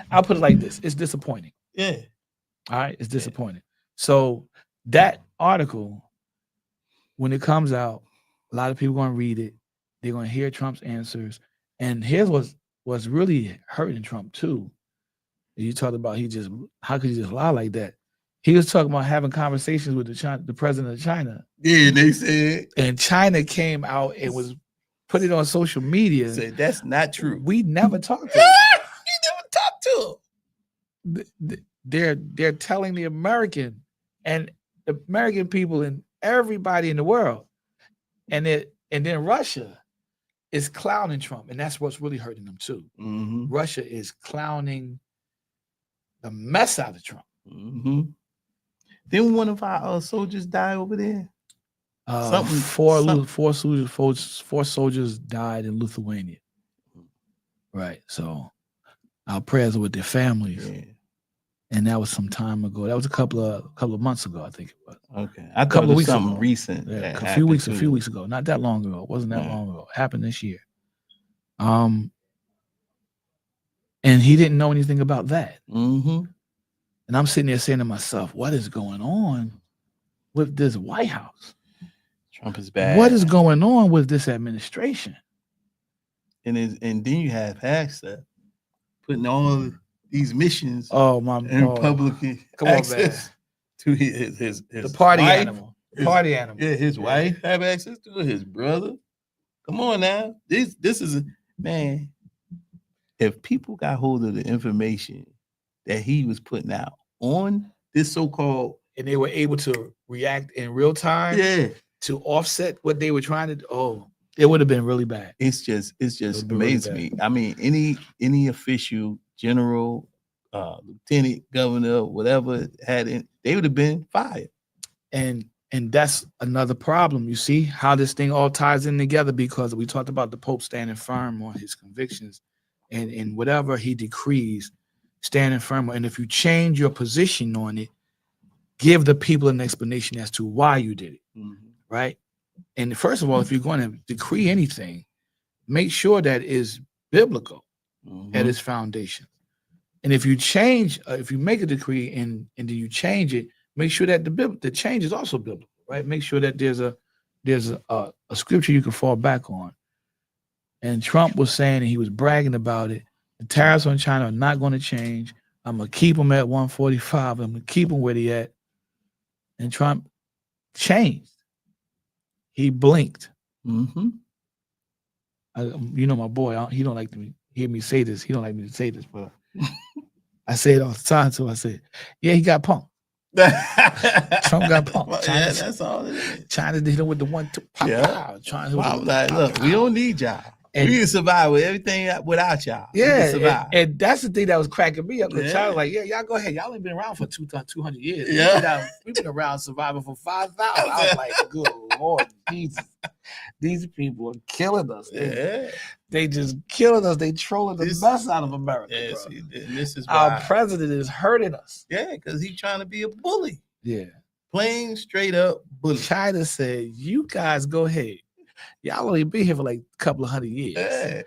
I'll put it like this. It's disappointing.
Yeah.
All right. It's disappointing. Yeah. So that article, when it comes out, a lot of people are going to read it. They're going to hear Trump's answers. And here's what's really hurting Trump too. You talked about how could he just lie like that? He was talking about having conversations with the president of China.
Yeah, they said.
And China came out and was put it on social media.
Said that's not true.
We never talked to him. They're telling the American people and everybody in the world, and then Russia is clowning Trump, and that's what's really hurting them too.
Mm-hmm.
Russia is clowning the mess out of Trump.
Mm-hmm. Didn't one of our soldiers die over there?
Four soldiers died in Lithuania. Right, so. Our prayers are with their families, and that was some time ago. That was a couple of months ago, I think it was.
Okay, a couple of weeks ago. Recent,
yeah, a few weeks ago. Not that long ago. It wasn't that long ago. It happened this year. And he didn't know anything about that.
Mm-hmm.
And I'm sitting there saying to myself, "What is going on with this White House?
Trump is bad.
What is going on with this administration?"
And then you have Hagstep putting all these missions and Republican
come
access
on,
to his
the party
wife,
animal. Party animal.
Yeah, his wife have access to it, his brother. Come on now. This is man. If people got hold of the information that he was putting out on this so-called,
and they were able to react in real time, to offset what they were trying to do, it would have been really bad.
It's just amazing me. I mean, any official, general, lieutenant governor, whatever had it, they would have been fired.
And that's another problem. You see how this thing all ties in together, because we talked about the Pope standing firm on his convictions, and whatever he decrees, standing firm. And if you change your position on it, give the people an explanation as to why you did it, right? And first of all, if you're going to decree anything, make sure that is biblical at its foundation. And if you change, if you make a decree and then you change it, make sure that the change is also biblical, right? Make sure that there's a scripture you can fall back on. And Trump was saying, and he was bragging about it, the tariffs on China are not going to change. I'm going to keep them at 145. I'm going to keep them where they at. And Trump changed. He blinked. You know, my boy, he don't like to hear me say this. He don't like me to say this, but I say it all the time. So I said, yeah, he got punked. Trump got punked.
Yeah, that's all it is.
China did him with the 1-2 pop.
Yeah.
Like,
look, we don't need y'all. And we can survive with everything without y'all.
Yeah, and that's the thing that was cracking me up. China was like, yeah, y'all go ahead. Y'all ain't been around for 200 years.
Yeah.
We've been around surviving for 5,000. I was like, good Lord, Jesus. These people are killing us. They just killing us. They trolling the mess out of America.
See, this is
our president is hurting us.
Yeah, because he's trying to be a bully.
Yeah.
Plain straight up bully.
China said, you guys go ahead. Y'all only been here for like a couple of 100 years.
Yeah.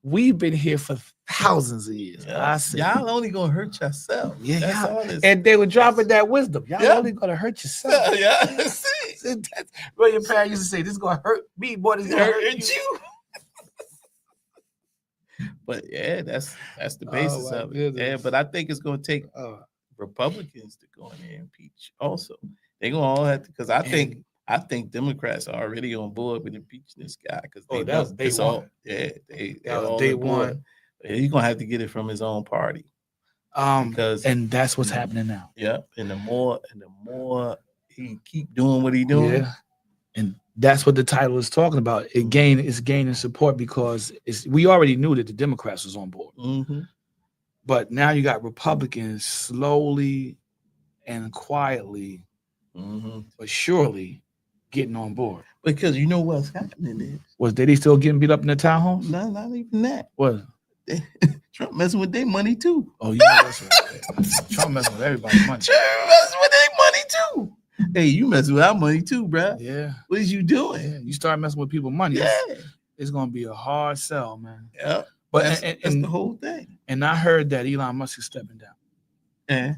We've been here for thousands of years.
Yeah. I said, y'all only gonna hurt yourself.
Yeah, that's all this. And they were dropping that wisdom. Y'all only gonna hurt yourself. Well, your parents used to say, "This is gonna hurt me more than it's gonna hurt you."
But yeah, that's the basis of it. Goodness. Yeah, but I think it's gonna take Republicans to go in there and impeach. Also, they're gonna all have to, because I think Democrats are already on board with impeaching this guy, because
that was day one.
They're all day one. He's gonna have to get it from his own party.
And that's what's happening now.
Yeah, and the more he keep doing what he doing,
and that's what the title is talking about. It's gaining support because we already knew that the Democrats was on board, but now you got Republicans slowly and quietly, but surely getting on board.
Because you know what's happening is,
was they still getting beat up in the town halls?
No, not even that.
What?
Trump messing with their money too.
Oh yeah, that's right. Trump messing with everybody's money.
Trump messing with their money too. Hey, you messing with our money too, bro.
Yeah.
What is you doing?
Yeah. You start messing with people's money.
Yeah.
It's gonna be a hard sell, man.
Yeah.
But
that's the whole thing.
And I heard that Elon Musk is stepping down.
Yeah.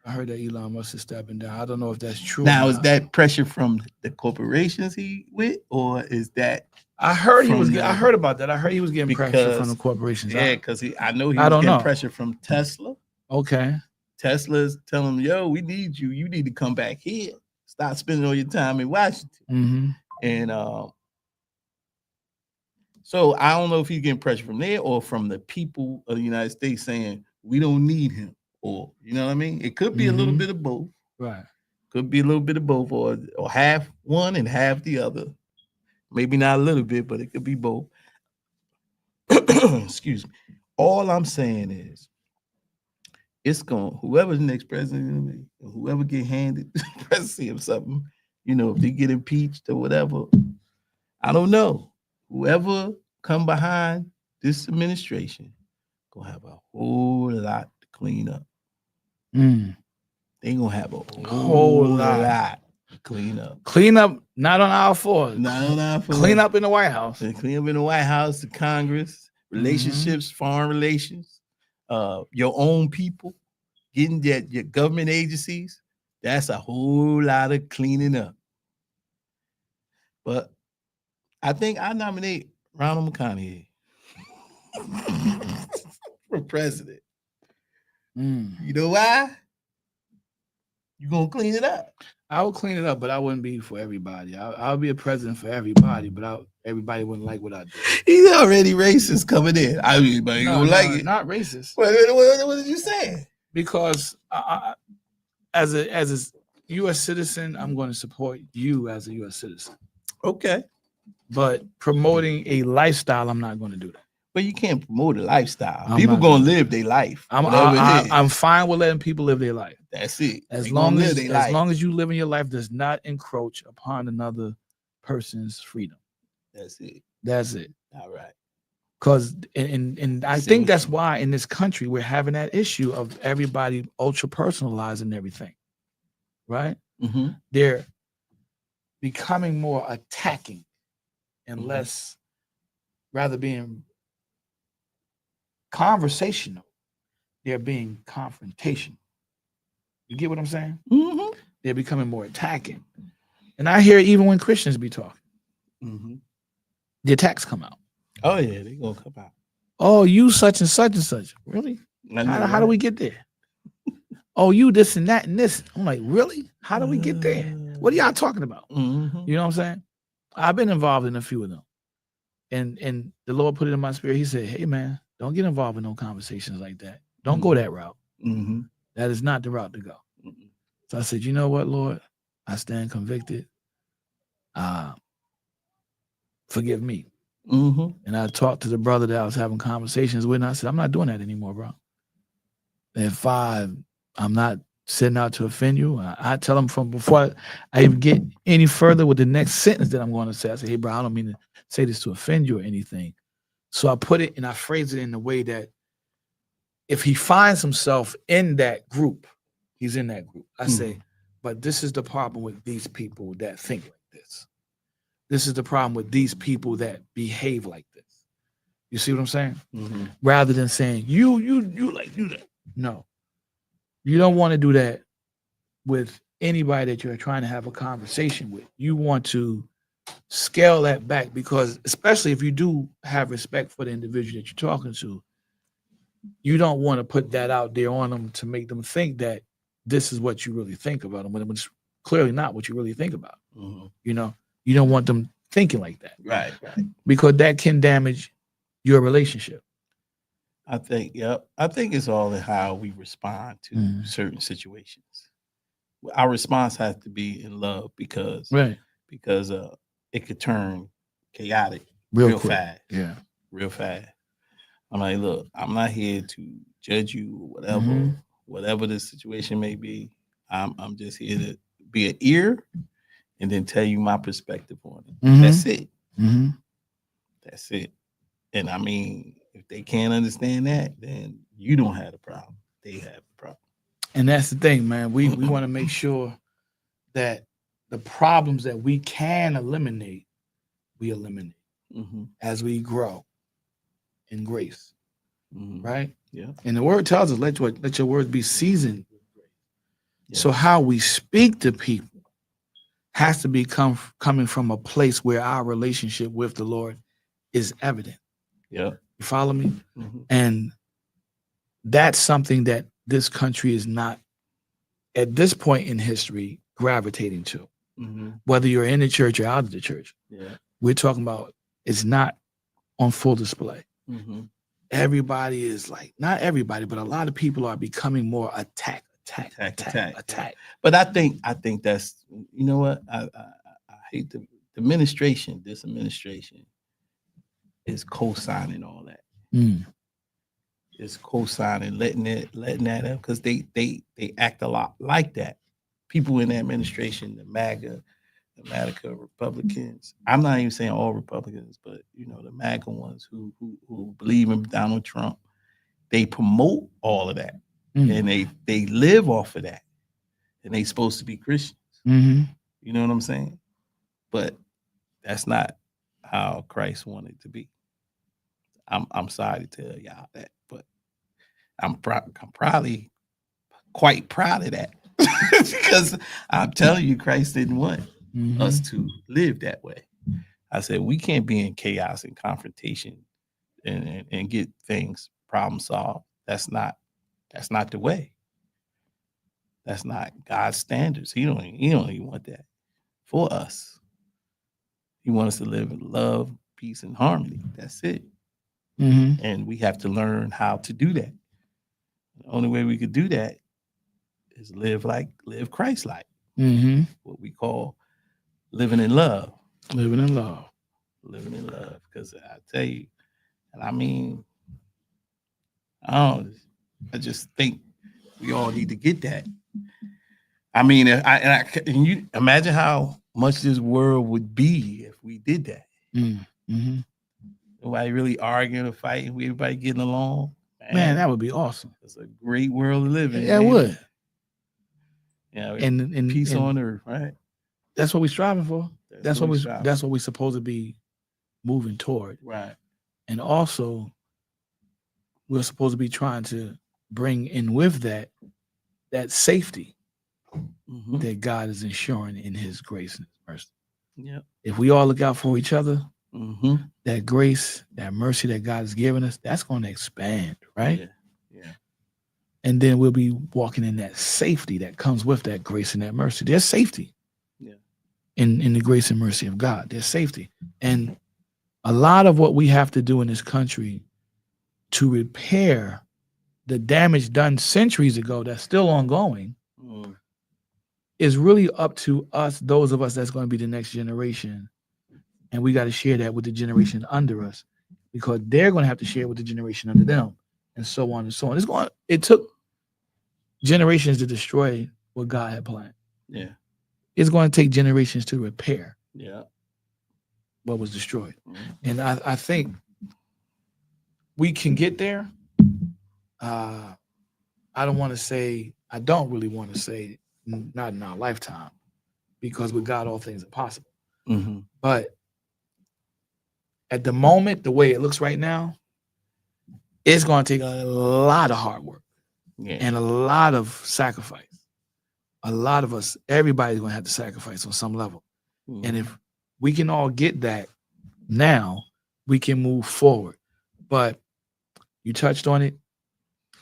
I heard that Elon Musk is stepping down. I don't know if that's true.
Now, is that pressure from the corporations he with, or is that?
I heard he was. I heard about that. I heard he was getting pressure from the corporations.
Yeah, because I know he was getting pressure from Tesla.
Okay.
Tesla's telling him, "Yo, we need you. You need to come back here. Stop spending all your time in Washington." And so I don't know if he's getting pressure from there or from the people of the United States saying we don't need him. Or, you know what I mean? It could be a little bit of both.
Right.
Could be a little bit of both, or half one and half the other. Maybe not a little bit, but it could be both. Excuse me. All I'm saying is, it's going, whoever's the next president, whoever get handed the presidency of something, you know, if they get impeached or whatever, I don't know. Whoever come behind this administration gonna have a whole lot to clean up. They gonna have a whole lot to clean up.
Clean up, not on our floor.
Not on our floor.
Clean up in the White House.
And clean up in the White House, the Congress, relationships, foreign relations, your own people, getting your government agencies. That's a whole lot of cleaning up. But I think I nominate Ronald McConaughey. for president.
Mm.
You know why? You gonna clean it up.
I would clean it up, but I wouldn't be for everybody. I'll be a president for everybody, but everybody wouldn't like what I do.
He's already racist coming in. I mean, but you gonna like it.
Not racist.
What did you say?
Because as a U.S. citizen, I'm going to support you as a U.S. citizen.
Okay.
But promoting a lifestyle, I'm not going to do that.
But you can't promote a lifestyle. People gonna live their life.
I'm fine with letting people live their life.
That's it.
As long as you live in your life does not encroach upon another person's freedom.
That's it.
That's it.
All right.
Because and I think that's why in this country we're having that issue of everybody ultra personalizing everything. Right?
Mm-hmm.
They're becoming more attacking and less, rather being conversational, they're being confrontational. You get what I'm saying?
Mm-hmm.
They're becoming more attacking. And I hear even when Christians be talking, the attacks come out.
Oh, yeah, they're going to come out.
Oh, you such and such and such. Really? How do we get there? Oh, you this and that and this. I'm like, really? How do we get there? What are y'all talking about?
Mm-hmm.
You know what I'm saying? I've been involved in a few of them. And the Lord put it in my spirit. He said, hey, man, don't get involved in no conversations like that. Don't go that route.
Mm-hmm.
That is not the route to go. Mm-hmm. So I said, you know what, Lord? I stand convicted. Forgive me.
Mm-hmm.
And I talked to the brother that I was having conversations with, and I said, I'm not doing that anymore, bro. If I'm not setting out to offend you, I tell him from before I even get any further with the next sentence that I'm going to say. I say, hey, bro, I don't mean to say this to offend you or anything. So I put it and I phrase it in a way that if he finds himself in that group, he's in that group. I say, but this is the problem with these people that think like this. This is the problem with these people that behave like this. You see what I'm saying?
Mm-hmm.
Rather than saying, you like do that. No. You don't want to do that with anybody that you're trying to have a conversation with. You want to scale that back because, especially if you do have respect for the individual that you're talking to, you don't want to put that out there on them to make them think that this is what you really think about them, when it's clearly not what you really think about.
Mm-hmm.
You know, you don't want them thinking like that.
Right.
Because that can damage your relationship.
I think it's all in how we respond to certain situations. Our response has to be in love because it could turn chaotic real fast.
Yeah.
Real fast. I'm like, look, I'm not here to judge you or whatever the situation may be. I'm just here to be an ear and then tell you my perspective on it. That's it.
Mm-hmm.
That's it. And I mean, if they can't understand that, then you don't have the problem. They have the problem.
And that's the thing, man. We want to make sure that the problems that we can eliminate, we eliminate as we grow in grace. Right?
Yeah.
And the word tells us, let your words be seasoned with grace. Yeah. So how we speak to people has to be coming from a place where our relationship with the Lord is evident.
Yeah.
You follow me? Mm-hmm. And that's something that this country is not, at this point in history, gravitating to. Mm-hmm. Whether you're in the church or out of the church.
Yeah.
We're talking about it's not on full display.
Mm-hmm.
Everybody is like, not everybody, but a lot of people are becoming more attack.
But I think that's, you know what? I hate the administration, this administration is co-signing all that. It's co-signing, letting that up because they act a lot like that. People in the administration, the MAGA Republicans. I'm not even saying all Republicans, but you know, the MAGA ones who believe in Donald Trump, they promote all of that. And they live off of that. And they supposed to be Christians.
Mm-hmm.
You know what I'm saying? But that's not how Christ wanted to be. I'm sorry to tell y'all that, but I'm probably quite proud of that because I'm telling you, Christ didn't want us to live that way. I said we can't be in chaos and confrontation and get things problem solved. That's not the way. That's not God's standards. He don't even want that for us. He wants us to live in love, peace, and harmony. That's it.
Mm-hmm.
And we have to learn how to do that. The only way we could do that is live Christ-like.
Mm-hmm.
What we call living in love.
Living in love.
Living in love. Because I tell you, and I mean, I just think we all need to get that. I mean, and you imagine how much this world would be if we did that.
Mm-hmm.
Nobody really arguing or fighting, everybody getting along.
Man, that would be awesome.
It's a great world to live in.
Yeah, it would.
Yeah,
and
peace on earth, right?
That's what we're striving for. That's what we're supposed to be moving toward.
Right.
And also, we're supposed to be trying to bring in with that safety that God is ensuring in His grace and His mercy.
Yeah.
If we all look out for each other, that grace, that mercy that God has given us, that's going to expand, right?
Yeah.
And then we'll be walking in that safety that comes with that grace and that mercy. There's safety.
Yeah.
In the grace and mercy of God. There's safety. And a lot of what we have to do in this country to repair the damage done centuries ago that's still ongoing is really up to us, those of us that's going to be the next generation. And we got to share that with the generation under us, because they're going to have to share with the generation under them, and so on and so on. It took generations to destroy what God had planned.
Yeah.
It's going to take generations to repair what was destroyed. And I think we can get there. I don't really want to say not in our lifetime, because with God all things are possible. But at the moment, the way it looks right now, it's going to take a lot of hard work and a lot of sacrifice. A lot of us, everybody's going to have to sacrifice on some level. And if we can all get that now, we can move forward. But you touched on it.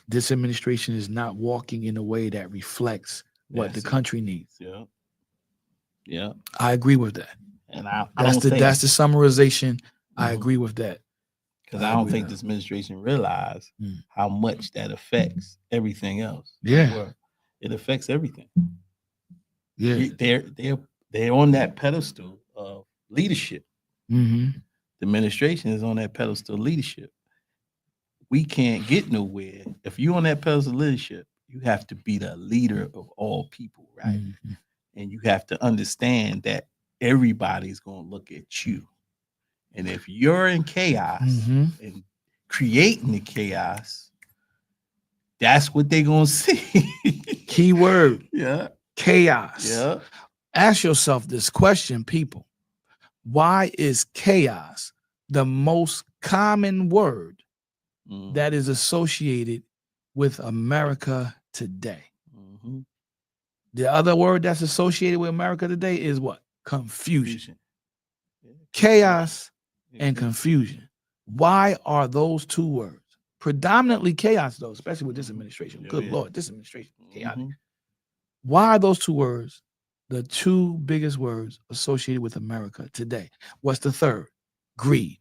This administration is not walking in a way that reflects what the country needs.
Yeah.
I agree with that.
And
that's the summarization. I agree with that.
Because I don't think this administration realized how much that affects everything else.
Yeah.
It affects everything.
Yeah.
They're on that pedestal of leadership. The administration is on that pedestal of leadership. We can't get nowhere. If you're on that pedestal of leadership, you have to be the leader of all people, right? And you have to understand that everybody's going to look at you. And if you're in chaos and creating the chaos, that's what they're going to see.
Key word.
Yeah.
Chaos.
Yeah.
Ask yourself this question, people. Why is chaos the most common word that is associated with America today? The other word that's associated with America today is what? Confusion. Chaos and confusion. Why are those two words? Predominantly chaos, though, especially with this administration. Good Lord, this administration, chaotic. Why are those two words the two biggest words associated with America today? What's the third? Greed.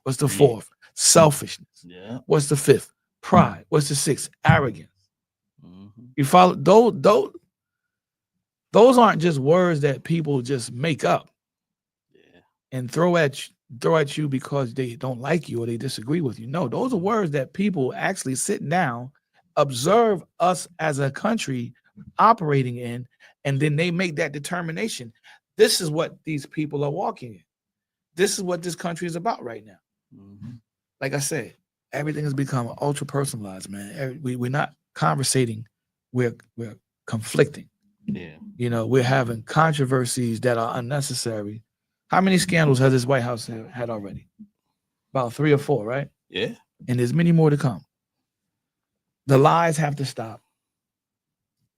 What's the fourth? Selfishness. What's the fifth? Pride. What's the sixth? Arrogance. You follow? Those aren't just words that people just make up and throw at you because they don't like you or they disagree with you. No, those are words that people actually sit down, observe us as a country operating in, and then they make that determination. This is what these people are walking in. This is what this country is about right now. Like I said, everything has become ultra personalized, man. We're not conversating, we're conflicting. You know, we're having controversies that are unnecessary. How many scandals has this White House had already? About 3 or 4, right?
Yeah.
And there's many more to come. The lies have to stop.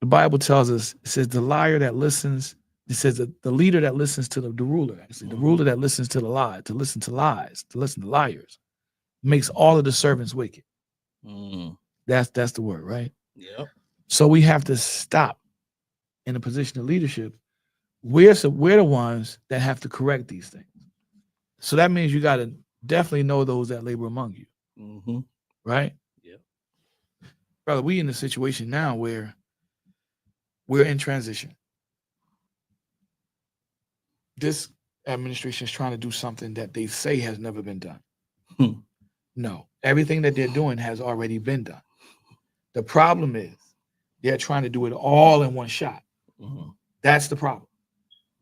The Bible tells us, it says the liar that listens, it says that the leader that listens to the ruler, actually, the ruler that listens to the lie, to listen to lies, to listen to liars, makes all of the servants wicked. That's the word, right?
Yep.
So we have to stop in a position of leadership. We're the ones that have to correct these things. So that means you got to definitely know those that labor among you, right?
Yep.
Brother, we in a situation now where we're in transition. This administration is trying to do something that they say has never been done. No, everything that they're doing has already been done. The problem is they're trying to do it all in one shot. That's the problem.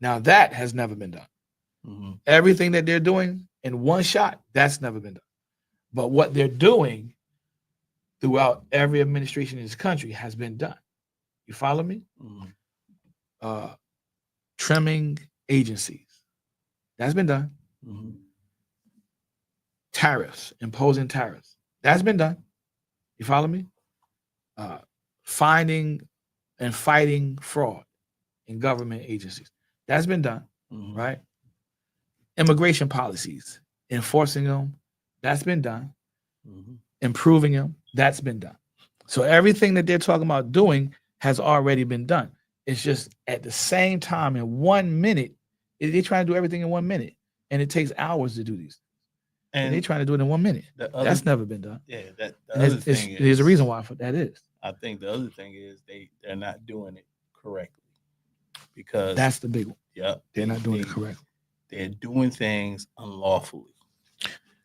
Now that has never been done. Everything that they're doing in one shot, that's never been done. But what they're doing throughout every administration in this country has been done. You follow me? Trimming agencies, that's been done. Tariffs, imposing tariffs, that's been done. You follow me? Finding and fighting fraud in government agencies, that's been done, right? Immigration policies, enforcing them, that's been done. Improving them, that's been done. So everything that they're talking about doing has already been done. It's just at the same time in 1 minute, they're trying to do everything in 1 minute, and it takes hours to do these. And they're trying to do it in 1 minute. That's never been done.
Yeah,
there's a reason why for that is.
I think the other thing is they're not doing it correctly, because
that's the big one.
Yep,
they're not doing it correctly.
They're doing things unlawfully.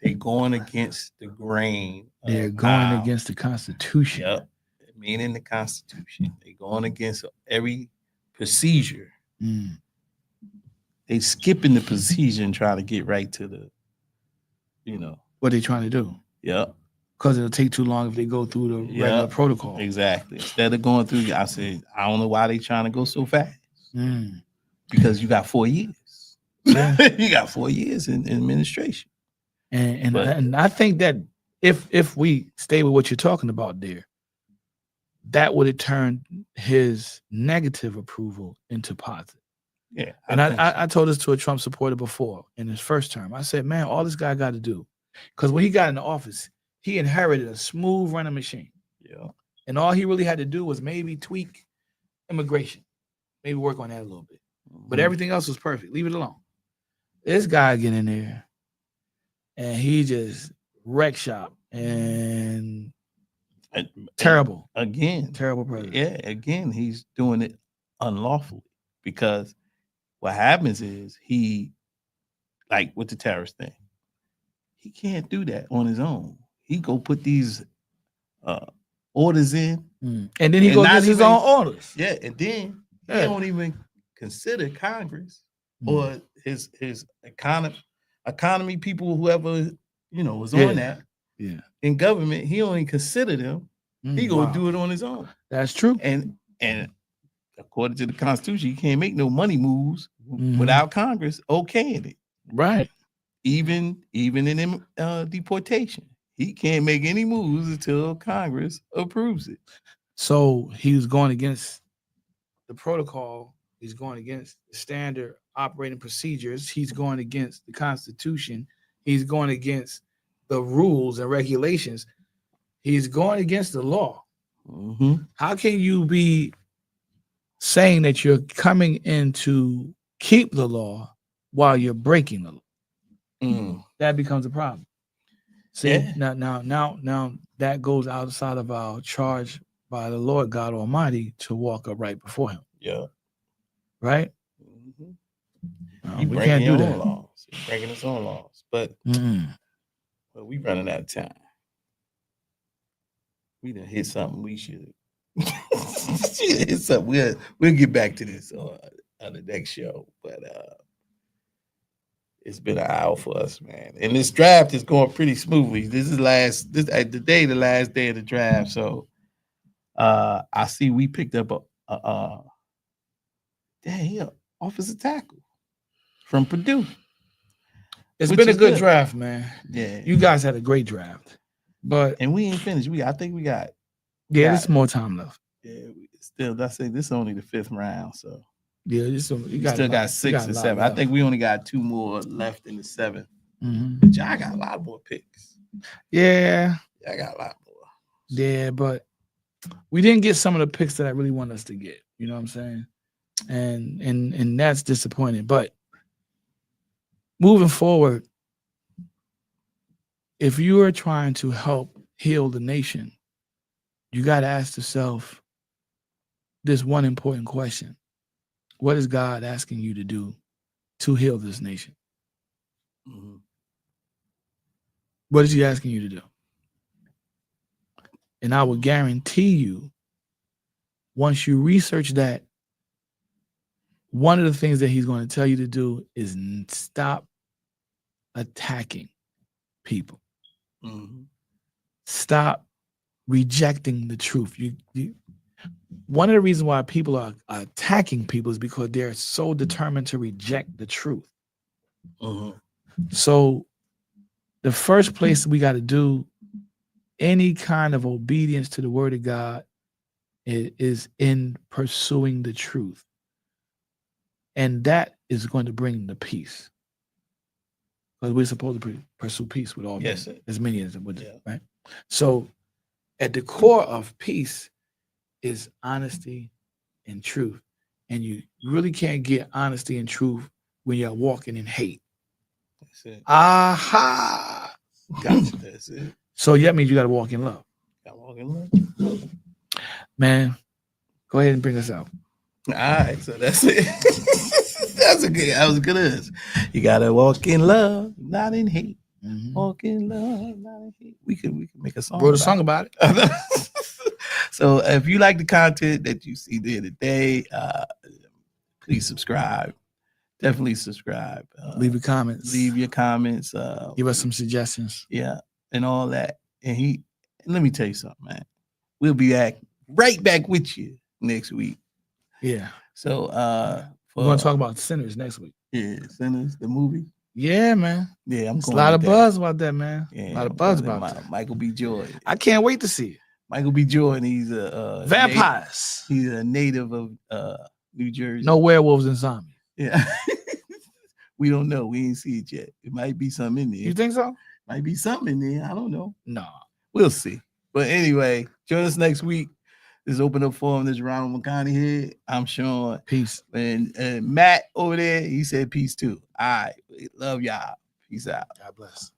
They're going against the grain.
They're going against the Constitution.
Yep, meaning the Constitution. They're going against every procedure. They skipping the procedure and trying to get right to the,
what they trying to do.
Yep.
Because it'll take too long if they go through the regular protocol.
Exactly. Instead of going through, I said, I don't know why they trying to go so fast. Because you got 4 years. Yeah. You got 4 years in administration.
And I think that if we stay with what you're talking about there, that would have turned his negative approval into positive.
Yeah.
And I told this to a Trump supporter before in his first term. I said, man, all this guy got to do, because when he got in the office, he inherited a smooth running machine.
Yeah.
And all he really had to do was maybe tweak immigration, maybe work on that a little bit. But everything else was perfect. Leave it alone. This guy get in there and he just wreck shop and terrible.
Again.
Terrible president.
Yeah, again, he's doing it unlawfully, because what happens is he, like with the terrorist thing, he can't do that on his own. He go put these orders in.
And then he go get his own orders.
Yeah, and then he don't even consider Congress or his economy people, whoever was on that in government. He don't even consider them. He gonna do it on his own.
That's true.
And according to the Constitution, you can't make no money moves without Congress okaying it.
Right.
Even in deportation, he can't make any moves until Congress approves it.
So he was going against the protocol. He's going against the standard operating procedures. He's going against the Constitution. He's going against the rules and regulations. He's going against the law. How can you be saying that you're coming in to keep the law while you're breaking the law? That becomes a problem. See, now that goes outside of our charge by the Lord God Almighty to walk upright before Him.
Yeah.
Right.
We can't do that. Laws. He's breaking his own laws, but we running out of time. We done hit something we should. Hit something. We'll get back to this on the next show, but it's been an hour for us, man. And this draft is going pretty smoothly. This is the last day of the draft. So I see we picked up a offensive tackle from Purdue.
It's been a good draft, man.
Yeah.
You guys had a great draft. And
we ain't finished. I think we got.
Yeah, there's more time left.
Yeah, I say this is only the 5th round, so.
Yeah, you
still got 6 and 7. I think we only got 2 more left in the 7th. But y'all got a lot more picks.
Yeah.
I got a lot more.
Yeah, but we didn't get some of the picks that I really want us to get. You know what I'm saying? And that's disappointing. But moving forward, if you are trying to help heal the nation, you got to ask yourself this one important question. What is God asking you to do to heal this nation?
Mm-hmm.
What is he asking you to do? And I will guarantee you, once you research that, one of the things that he's going to tell you to do is stop attacking people.
Mm-hmm.
Stop rejecting the truth. One of the reasons why people are attacking people is because they're so determined to reject the truth.
Mm-hmm.
So the first place we got to do any kind of obedience to the word of God is in pursuing the truth. And that is going to bring the peace. Because we're supposed to pursue peace with all men, as many as it would, right? So at the core of peace is honesty and truth. And you really can't get honesty and truth when you're walking in hate.
That's it.
Aha!
Gotcha. That's it.
So that means you got to walk in love.
Got to walk in love.
Man, go ahead and bring us out.
All right, so that's it. That was a good answer. You gotta walk in love, not in hate. Mm-hmm. Walk in love, not in hate. We can make a song.
Wrote a song about it.
So if you like the content that you see there today, please subscribe. Definitely subscribe.
Leave your comments.
Leave your comments.
Give us some suggestions.
Yeah, and all that. And let me tell you something, man. We'll be right back with you next week.
Yeah.
So
we're gonna talk about Sinners next week.
Yeah, Sinners, the movie.
Yeah, man.
Yeah,
a lot of buzz about that, man. Yeah, a lot of buzz about that.
Michael B. Jordan.
I can't wait to see it.
Michael B. Jordan, he's a
vampires.
He's a native of New Jersey.
No werewolves and zombies.
Yeah. We don't know. We ain't see it yet. It might be something in there.
You think so?
Might be something in there. I don't know.
No.
We'll see. But anyway, join us next week. This Open Up Forum. This is Ronald McConaughey here. I'm Sean.
Peace.
And Matt over there, he said peace too. All right. Love y'all. Peace out.
God bless.